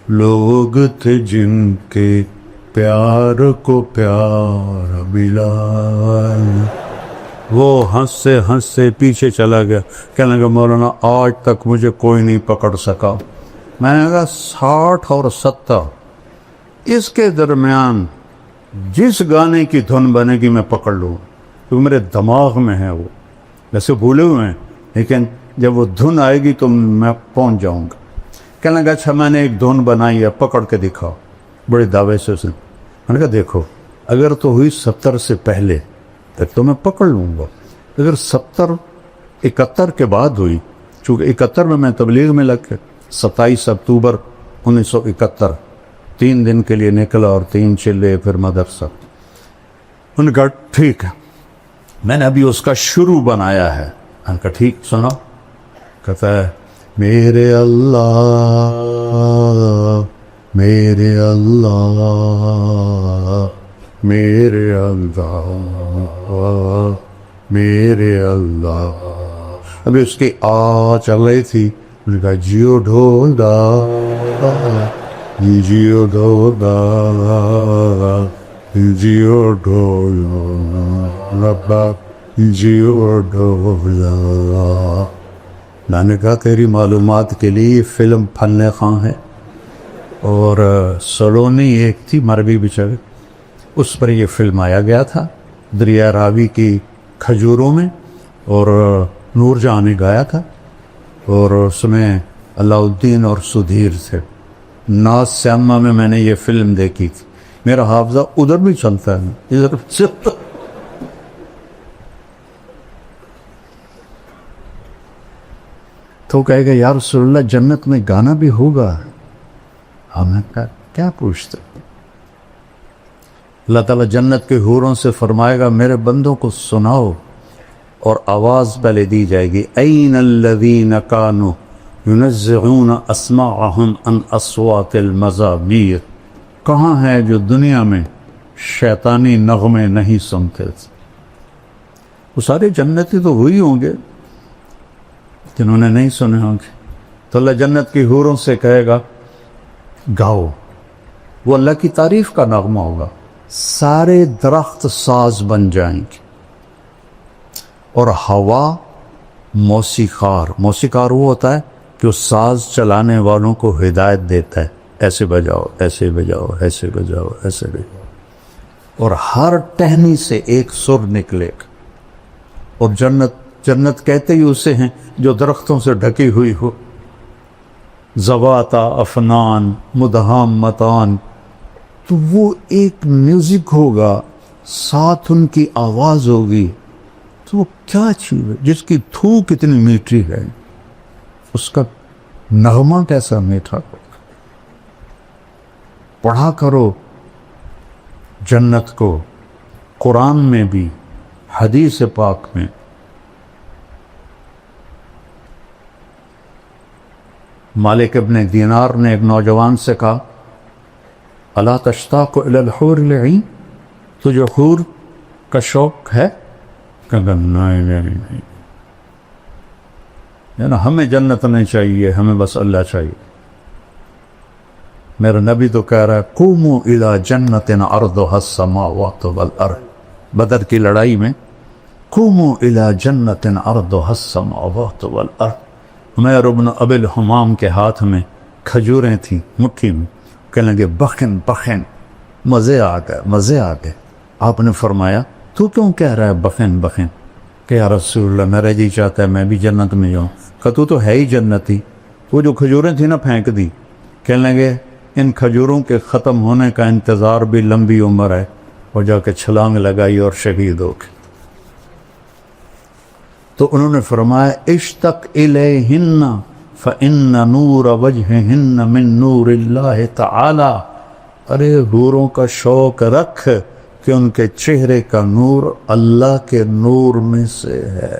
لوگ تھے جن کے پیار کو پیار ملا. وہ ہنسے ہنسے پیچھے چلا گیا. کہنے لگا مولانا آج تک مجھے کوئی نہیں پکڑ سکا. میں نے کہا 60 اور 70 اس کے درمیان جس گانے کی دھن بنے گی میں پکڑ لوں، تو میرے دماغ میں ہے. وہ ویسے بھولے ہوئے ہیں لیکن جب وہ دھن آئے گی تو میں پہنچ جاؤں گا. کہنے لگا اچھا میں نے ایک دھن بنائی ہے، پکڑ کے دکھاؤ. بڑے دعوے سے اس نے. میں نے کہا دیکھو اگر تو ہوئی 70 سے پہلے تک تو میں پکڑ لوں گا، اگر 71 کے بعد ہوئی، چونکہ 71 میں میں تبلیغ میں لگ گیا، 27 اکتوبر 1971 3 دن کے لیے نکلا اور 3 چلے پھر مدرسہ. انہوں نے کہا ٹھیک ہے، میں نے ابھی اس کا شروع بنایا ہے. میں نے کہا ٹھیک سنو. کہتا ہے میرے اللہ میرے اللہ میرے اللہ میرے اللہ. ابھی اس کی چل رہی تھی. میں نے کہا جیو ڈھولا جیو ڈھولا جیو ڈھولا ربا جیو ڈھولا. میں نے کہا تیری معلومات کے لیے یہ فلم فن خاں ہے، اور سلونی ایک تھی مربی بیچارے، اس پر یہ فلم آیا گیا تھا دریا راوی کی کھجوروں میں، اور نور جہاں نے گایا تھا، اور اس میں علاء الدین اور سدھیر تھے. ناز سیما میں نے یہ فلم دیکھی تھی. میرا حافظہ ادھر بھی چلتا ہے ادھر چلتا. تو کہے گا یا رسول اللہ جنت میں گانا بھی ہوگا. ہم نے کہا کیا پوچھتے؟ اللہ تعالیٰ جنت کے حوروں سے فرمائے گا میرے بندوں کو سناؤ، اور آواز پہلے دی جائے گی این الذین کانوا ینزعون اسماعهم عن اصوات المزامیر. کہاں ہے جو دنیا میں شیطانی نغمے نہیں سنتے تھے؟ وہ سارے جنتی تو وہی ہوں گے جنہوں نے نہیں سنے ہوں گے. تو اللہ جنت کی حوروں سے کہے گا گاؤ. وہ اللہ کی تعریف کا نغمہ ہوگا. سارے درخت ساز بن جائیں گے، اور ہوا موسیقار وہ ہوتا ہے کہ وہ ساز چلانے والوں کو ہدایت دیتا ہے، ایسے بجاؤ ایسے بجاؤ ایسے بجاؤ ایسے بجاؤ، اور ہر ٹہنی سے ایک سر نکلے گا. اور جنت کہتے ہی اسے ہیں جو درختوں سے ڈھکی ہوئی ہو. زواتا افنان مدہامتان. تو وہ ایک میوزک ہوگا، ساتھ ان کی آواز ہوگی. تو وہ کیا چیز ہے جس کی تھوک اتنی میٹھی ہے، اس کا نغمہ کیسا میٹھا ہوگا. پڑھا کرو جنت کو، قرآن میں بھی حدیث پاک میں. مالک ابن دینار نے ایک نوجوان سے کہا الا تشتاق الی الحور العین، تجھے حور کا شوق ہے؟ کہا نہیں. ہمیں جنت نہیں چاہیے، ہمیں بس اللہ چاہیے. میرا نبی تو کہہ رہا ہے قوموا الی جنت عرضها السماوات والارض. بدر کی لڑائی میں قوموا الی جنت عرضها السماوات والارض. عمیر بن ابی الحمام کے ہاتھ میں کھجوریں تھیں مٹھی میں. کہنے لگے بخن بخن. مزے آ گئے. آپ نے فرمایا تو کیوں کہہ رہا ہے بخن بخن؟ کہ یا رسول اللہ میرا جی چاہتا ہے میں بھی جنت میں جاؤں. کہ تو ہے ہی جنتی. وہ جو کھجوریں تھیں نا پھینک دی. کہنے لگے ان کھجوروں کے ختم ہونے کا انتظار بھی لمبی عمر ہے. اور جا کے چھلانگ لگائی اور شہید ہو گئے. تو انہوں نے فرمایا اشتق الیہن فإن نور وجہہن من نور اللہ تعالی. ارے حوروں کا شوق رکھ کہ ان کے چہرے کا نور اللہ کے نور میں سے ہے.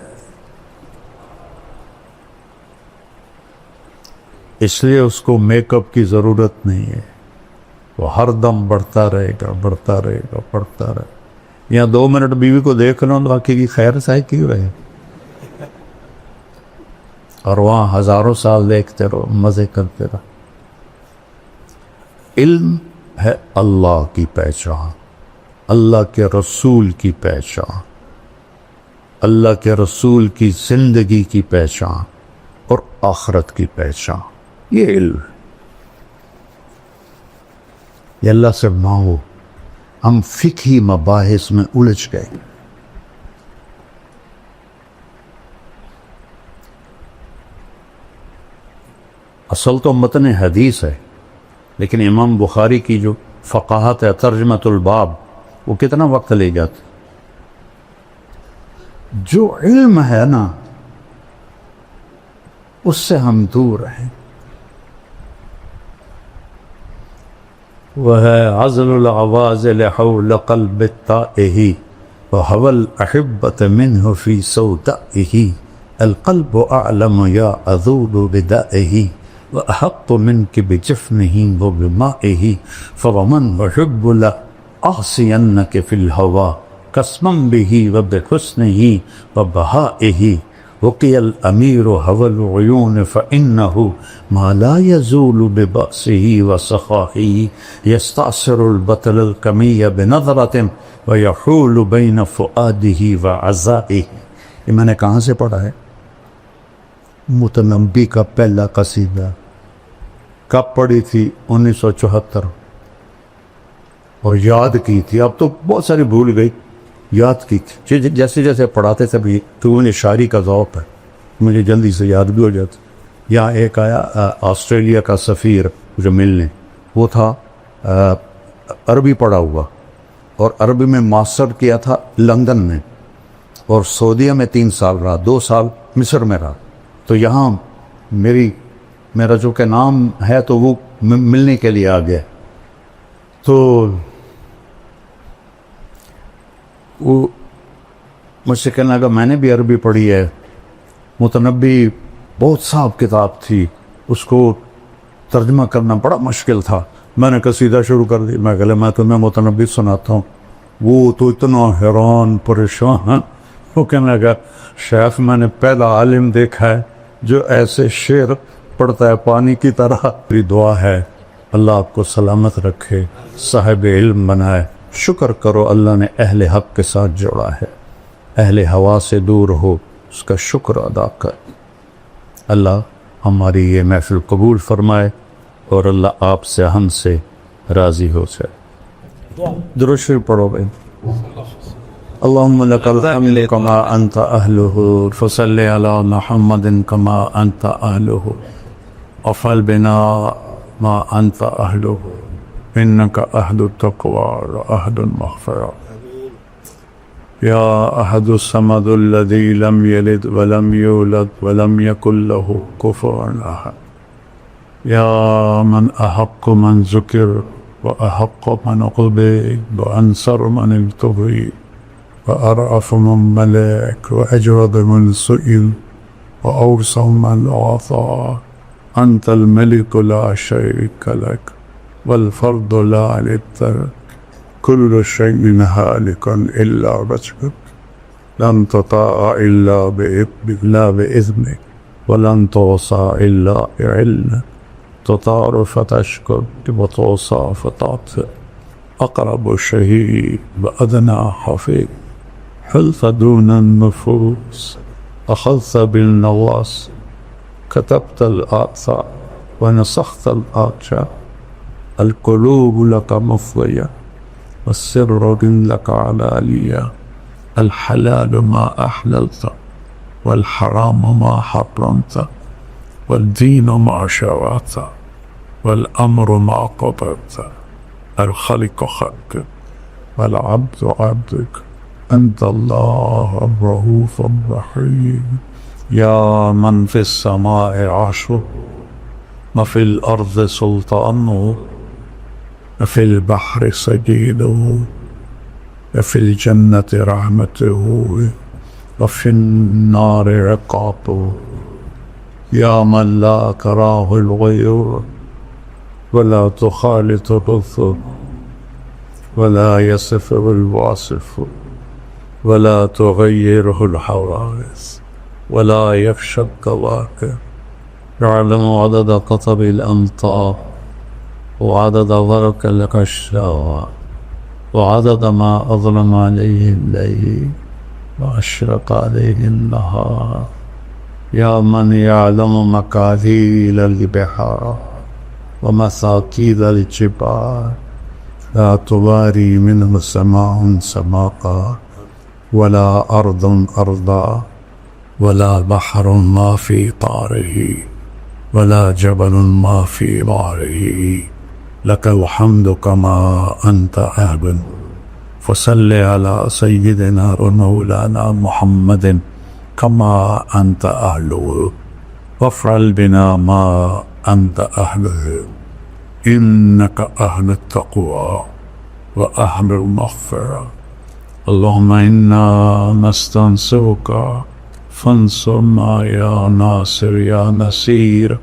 اس لیے اس کو میک اپ کی ضرورت نہیں ہے. وہ ہر دم بڑھتا رہے گا. یہاں 2 منٹ بیوی کو دیکھ لو تو باقی کی خیر سائے کیوں رہے، اور وہاں ہزاروں سال دیکھتے رہو، مزے کرتے رہو. علم ہے اللہ کی پہچان، اللہ کے رسول کی پہچان، اللہ کے رسول کی زندگی کی پہچان اور آخرت کی پہچان. یہ علم یہ اللہ سے مانگو. ہم فقہی مباحث میں الجھ گئے. اصل تو متن حدیث ہے، لیکن امام بخاری کی جو فقاہت ہے ترجمۃ الباب وہ کتنا وقت لے جاتی. جو علم ہے نا اس سے ہم دور ہیں. وہ ہے عزل العوازل حول قلب الطائه وهوى الأحبة منه في سودائه. القلب أعلم يا أذول بدائه وأحط منك بجفنه وبمائه. فومن أحب لأعصينك في الهوى قسما به وبحسنه وبهائه. وقي الأمير هوى العيون فإنه ما لا يزول ببأسه وسخائه. يستعصر البطل الكمي بنظرة ويحول بين فؤاده وعزائه. یہ میں نے کہاں سے پڑھا ہے؟ متنبی کا پہلا قصیدہ. کب پڑھی تھی؟ 1974. اور یاد کی تھی. اب تو بہت ساری بھول گئی. یاد کی تھی جیسے جیسے پڑھاتے تھے بھی تو مجھے شاعری کا ذوق ہے, مجھے جلدی سے یاد بھی ہو جاتا. یہاں ایک آیا آسٹریلیا کا سفیر جو ملنے, وہ تھا عربی پڑھا ہوا اور عربی میں ماسٹر کیا تھا لندن میں, اور سعودیہ میں 3 سال رہا, 2 سال مصر میں رہا. تو یہاں میرا جو کہ نام ہے تو وہ ملنے کے لیے آ گیا. تو وہ مجھ سے کہنے لگا میں نے بھی عربی پڑھی ہے. متنبی بہت صاحب کتاب تھی, اس کو ترجمہ کرنا بڑا مشکل تھا. میں نے قصیدہ شروع کر دی. میں کہا میں تمہیں متنبی سناتا ہوں. وہ تو اتنا حیران پریشان. وہ کہنے لگا شیخ میں نے پہلا عالم دیکھا ہے جو ایسے شعر پڑھتا ہے پانی کی طرح. میری دعا ہے اللہ آپ کو سلامت رکھے, صاحب علم بنائے. شکر کرو اللہ نے اہل حق کے ساتھ جوڑا ہے. اہل ہوا سے دور ہو, اس کا شکر ادا کر. اللہ ہماری یہ محفل قبول فرمائے اور اللہ آپ سے ہم سے راضی ہو جائے. درود شریف پڑھو بھائی. اللهم لك الحمد كما أنت أهله فصل على محمد كما أنت أهله وفعل بنا ما أنت أهله إنك أهل التقوى وأهل المغفرة. يا أحد الصمد الذي لم يلد ولم يولد ولم يكن له كفوا أحد. يا من أحق من ذكر وأحق من عبد وأنصر من ابتغي وأرأف من ملك وأجود من سئل وأوسع من أعطى. أنت الملك لا شريك لك والفرد لا للترك. كل شيء هالك إلا وجهك. لن تطاع إلا بإذنك ولن توصى إلا بعلمك. تطار فتشكر وتوصى فتعطف. أقرب شهيد وأدنى حفيظ. حلت دون النفوس أخذت بالنواصي. كتبت الآثار ونسخت الآثار. القلوب لك مفضية والسر لك علانية. الحلال ما أحللت والحرام ما حرمت والدين ما شرعت والأمر ما قضيت. الخلق خلقك والعبد عبدك. أنت الله الرؤوف الرحيم. يا من في السماء عرشه وفي الأرض سلطانه وفي البحر سجيده وفي الجنة رحمته وفي النار عقابه. يا من لا تراه الغيور ولا تخالط الرثو ولا يصفه الواصف ولا تغيره الحوادث ولا يخشى الكواكب. يعلم عدد قطب الأمطار وعدد ورق القشاء وعدد ما أظلم عليه الليل وأشرق عليه النهار. يا من يعلم مقادير البحار ومساكيد الجبال. لا تواري منه سماء سماء ولا أرض أرضا ولا بحر ما في طاره ولا جبل ما في بحره. لك الحمد كما أنت أهل فصل على سيدنا ومولانا محمد كما أنت أهله وافعل بنا ما أنت أهله إنك أهل التقوى وأهل المغفرة. اللهم إنا نستنصرك فانصرنا يا ناصر يا نصير.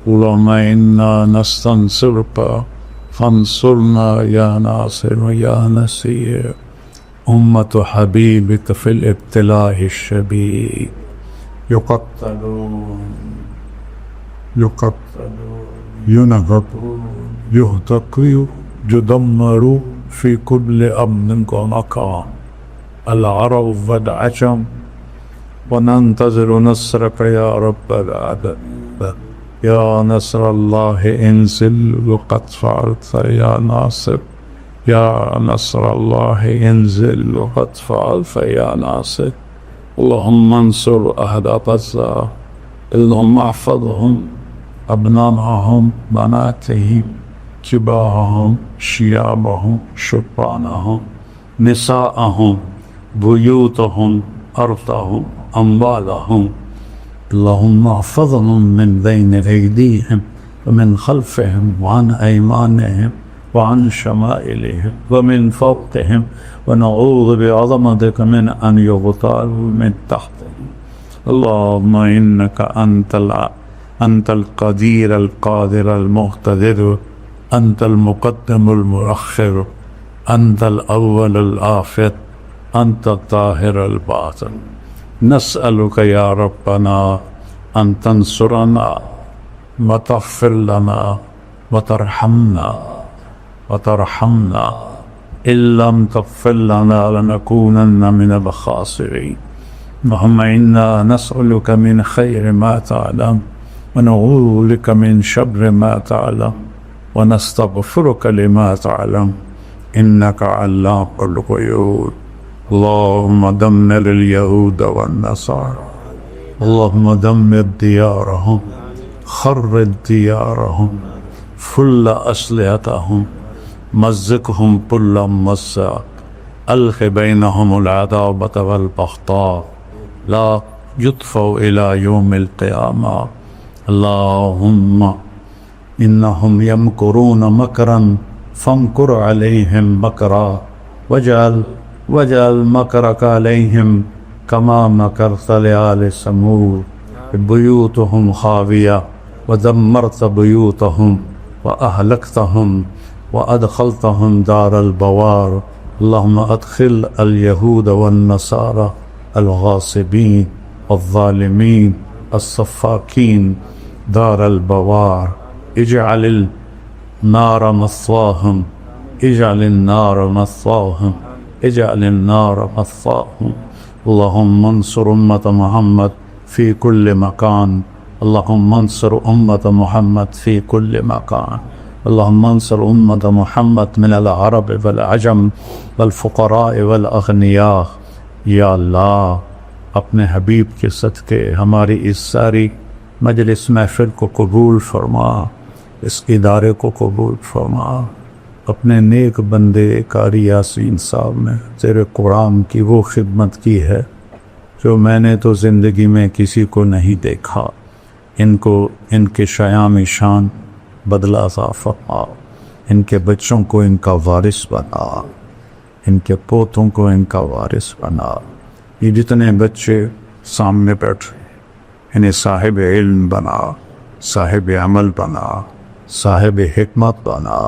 اللهم إنا نستنصرك فانصرنا يا ناصر يا نصير. أمة حبيبك في الابتلاء الشديد يقتلون ينهبون يهتقوا يدمروا في كل أمن ومكان، العرب والعجم، وننتظر نصرك يا رب العالمين. يا نصر الله انزل وقد فعلت يا ناصر. يا نصر الله انزل وقد فعلت يا ناصر. اللهم انصر أهل غزة، اللهم احفظهم، أبنائهم، بناتهم، كبارهم، شيابهم، شبانهم، نساءهم، بيوتهم، أرضهم، أموالهم. اللهم احفظهم من بين أيديهم ومن خلفهم وعن أيمانهم وعن شمائلهم ومن فوقهم، ونعوذ بعظمتك من أن يغتالوا من تحتهم. اللهم إنك أنت القدير القادر المقتدر، أنت المقدم المؤخر، أنت الأول الآخر، أنت الظاهر الباطن. نسألك يا ربنا أن تنصرنا وتغفر لنا وترحمنا. إن لم تغفر لنا لنكونن من الخاسرين. اللهم إنا نسألك من خير ما تعلم ونعوذ بك من شر ما تعلم ونستغفرك لما تعلم إنك علام الغيوب. اللهم دمر اليهود والنصارى، اللهم دمر ديارهم، خرب ديارهم، فل أسلحتهم، مزقهم كل ممزق، ألق بينهم العداوة والبغضاء، لا يطفئ إلى يوم القيامة. اللهم إنهم يمكرون مكرا فامكر عليهم مكرا واجعل مكرك عليهم كما مكرت لآل ثمود. بيوتهم خاوية ودمرت بيوتهم وأهلكتهم وأدخلتهم دار البوار. اللهم أدخل اليهود والنصارى الغاصبين الظالمين الصفاكين دار البوار. اجعل النار مثواهم، اجعل النار مثواهم، اجعل النار مثواهم. اللهم انصر أمة محمد في كل مكان. اللهم انصر أمة محمد في كل مكان. اللهم انصر أمة محمد من العرب والعجم والفقراء والأغنياء. یا اللہ اپنے حبیب کے صدقے ہماری اس ساری مجلس محفل کو قبول فرما، اس ادارے کو قبول فرما. اپنے نیک بندے قاری یاسین صاحب نے تیرے قرآن کی وہ خدمت کی ہے جو میں نے تو زندگی میں کسی کو نہیں دیکھا. ان کے شایان شان بدلہ عطا فرما، ان کے بچوں کو ان کا وارث بنا، ان کے پوتوں کو ان کا وارث بنا. یہ جتنے بچے سامنے بیٹھے انہیں صاحب علم بنا، صاحب عمل بنا، صاحب حکمت بنا،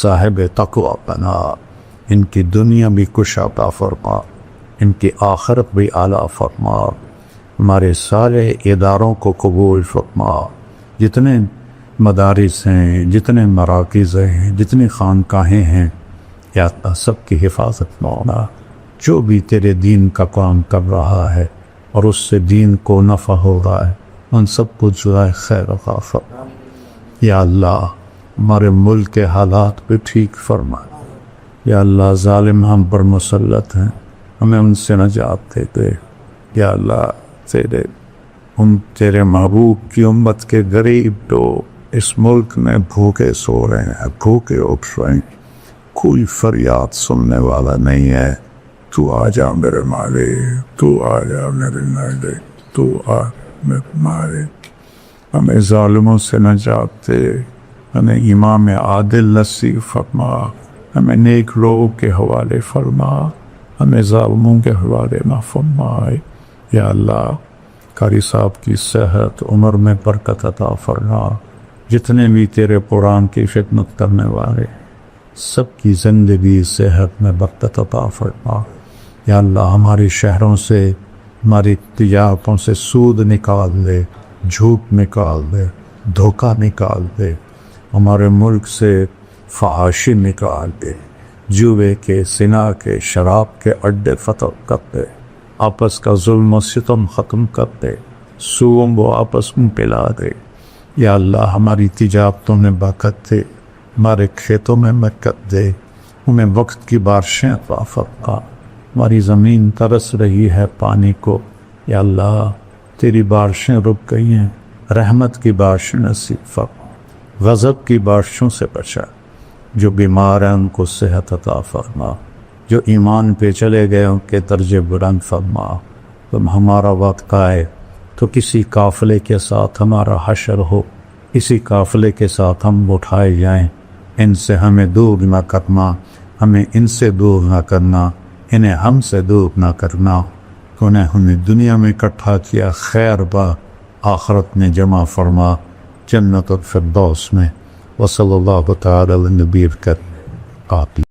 صاحب تقوی بنا. ان کی دنیا بھی کش عطا فرما، ان کی آخرت بھی اعلیٰ فرما. ہمارے سارے اداروں کو قبول فرما. جتنے مدارس ہیں، جتنے مراکز ہیں، جتنی خانقاہیں ہیں، یا اللہ سب کی حفاظت مولا. جو بھی تیرے دین کا کام کر رہا ہے اور اس سے دین کو نفع ہو رہا ہے، ان سب کو جزائے خیر عطا فرما. یا اللہ ہمارے ملک کے حالات بھی ٹھیک فرما. یا اللہ ظالم ہم پر مسلط ہیں، ہمیں ان سے نجات دے دے. یا اللہ تیرے محبوب کی امت کے غریب لوگ اس ملک میں بھوکے سو رہے ہیں، بھوکے اٹھ رہے ہیں. کوئی فریاد سننے والا نہیں ہے. تو آ جا میرے مالک، تو آ جا میرے مالک، تو آ میرے مالک. ہمیں ظالموں سے نجات دے، ہمیں امام عادل نصیب فرما، ہمیں نیک لوگوں کے حوالے فرما، ہمیں ظالموں کے حوالے نہ فرمائے. یا اللہ قاری صاحب کی صحت عمر میں برکت عطا فرما. جتنے بھی تیرے قرآن کی خدمت کرنے والے سب کی زندگی صحت میں برکت عطا فرما. یا اللہ ہمارے شہروں سے، ہماری تجارتوں سے سود نکال دے، جھوٹ نکال دے، دھوکہ نکال دے. ہمارے ملک سے فحاشی نکال دے، جوے کے، زنا کے، شراب کے اڈے فتح کر دے. آپس کا ظلم و ستم ختم کر دے، سوم و آپس میں پلا دے. یا اللہ ہماری تجارتوں میں برکت دے، ہمارے کھیتوں میں برکت دے، ہمیں وقت کی بارشیں عطا فرما. ہماری زمین ترس رہی ہے پانی کو. یا اللہ تیری بارشیں رک گئی ہیں، رحمت کی بارشیں نصیب فرما. غضب کی بارشوں سے بچا. جو بیمار ہیں ان کو صحت عطا فرما. جو ایمان پہ چلے گئے ان کے درجے بلند فرما. تم ہمارا وقت آئے تو کسی قافلے کے ساتھ ہمارا حشر ہو، کسی قافلے کے ساتھ ہم اٹھائے جائیں. ان سے ہمیں دور نہ کرنا، ہمیں ان سے دور نہ کرنا، انہیں ہم سے دور نہ کرنا. انہیں ہمیں دنیا میں اکٹھا کیا، خیر با آخرت میں جمع فرما جنت الفردوس میں. وصلی اللہ تعالی علی نبی الکریم.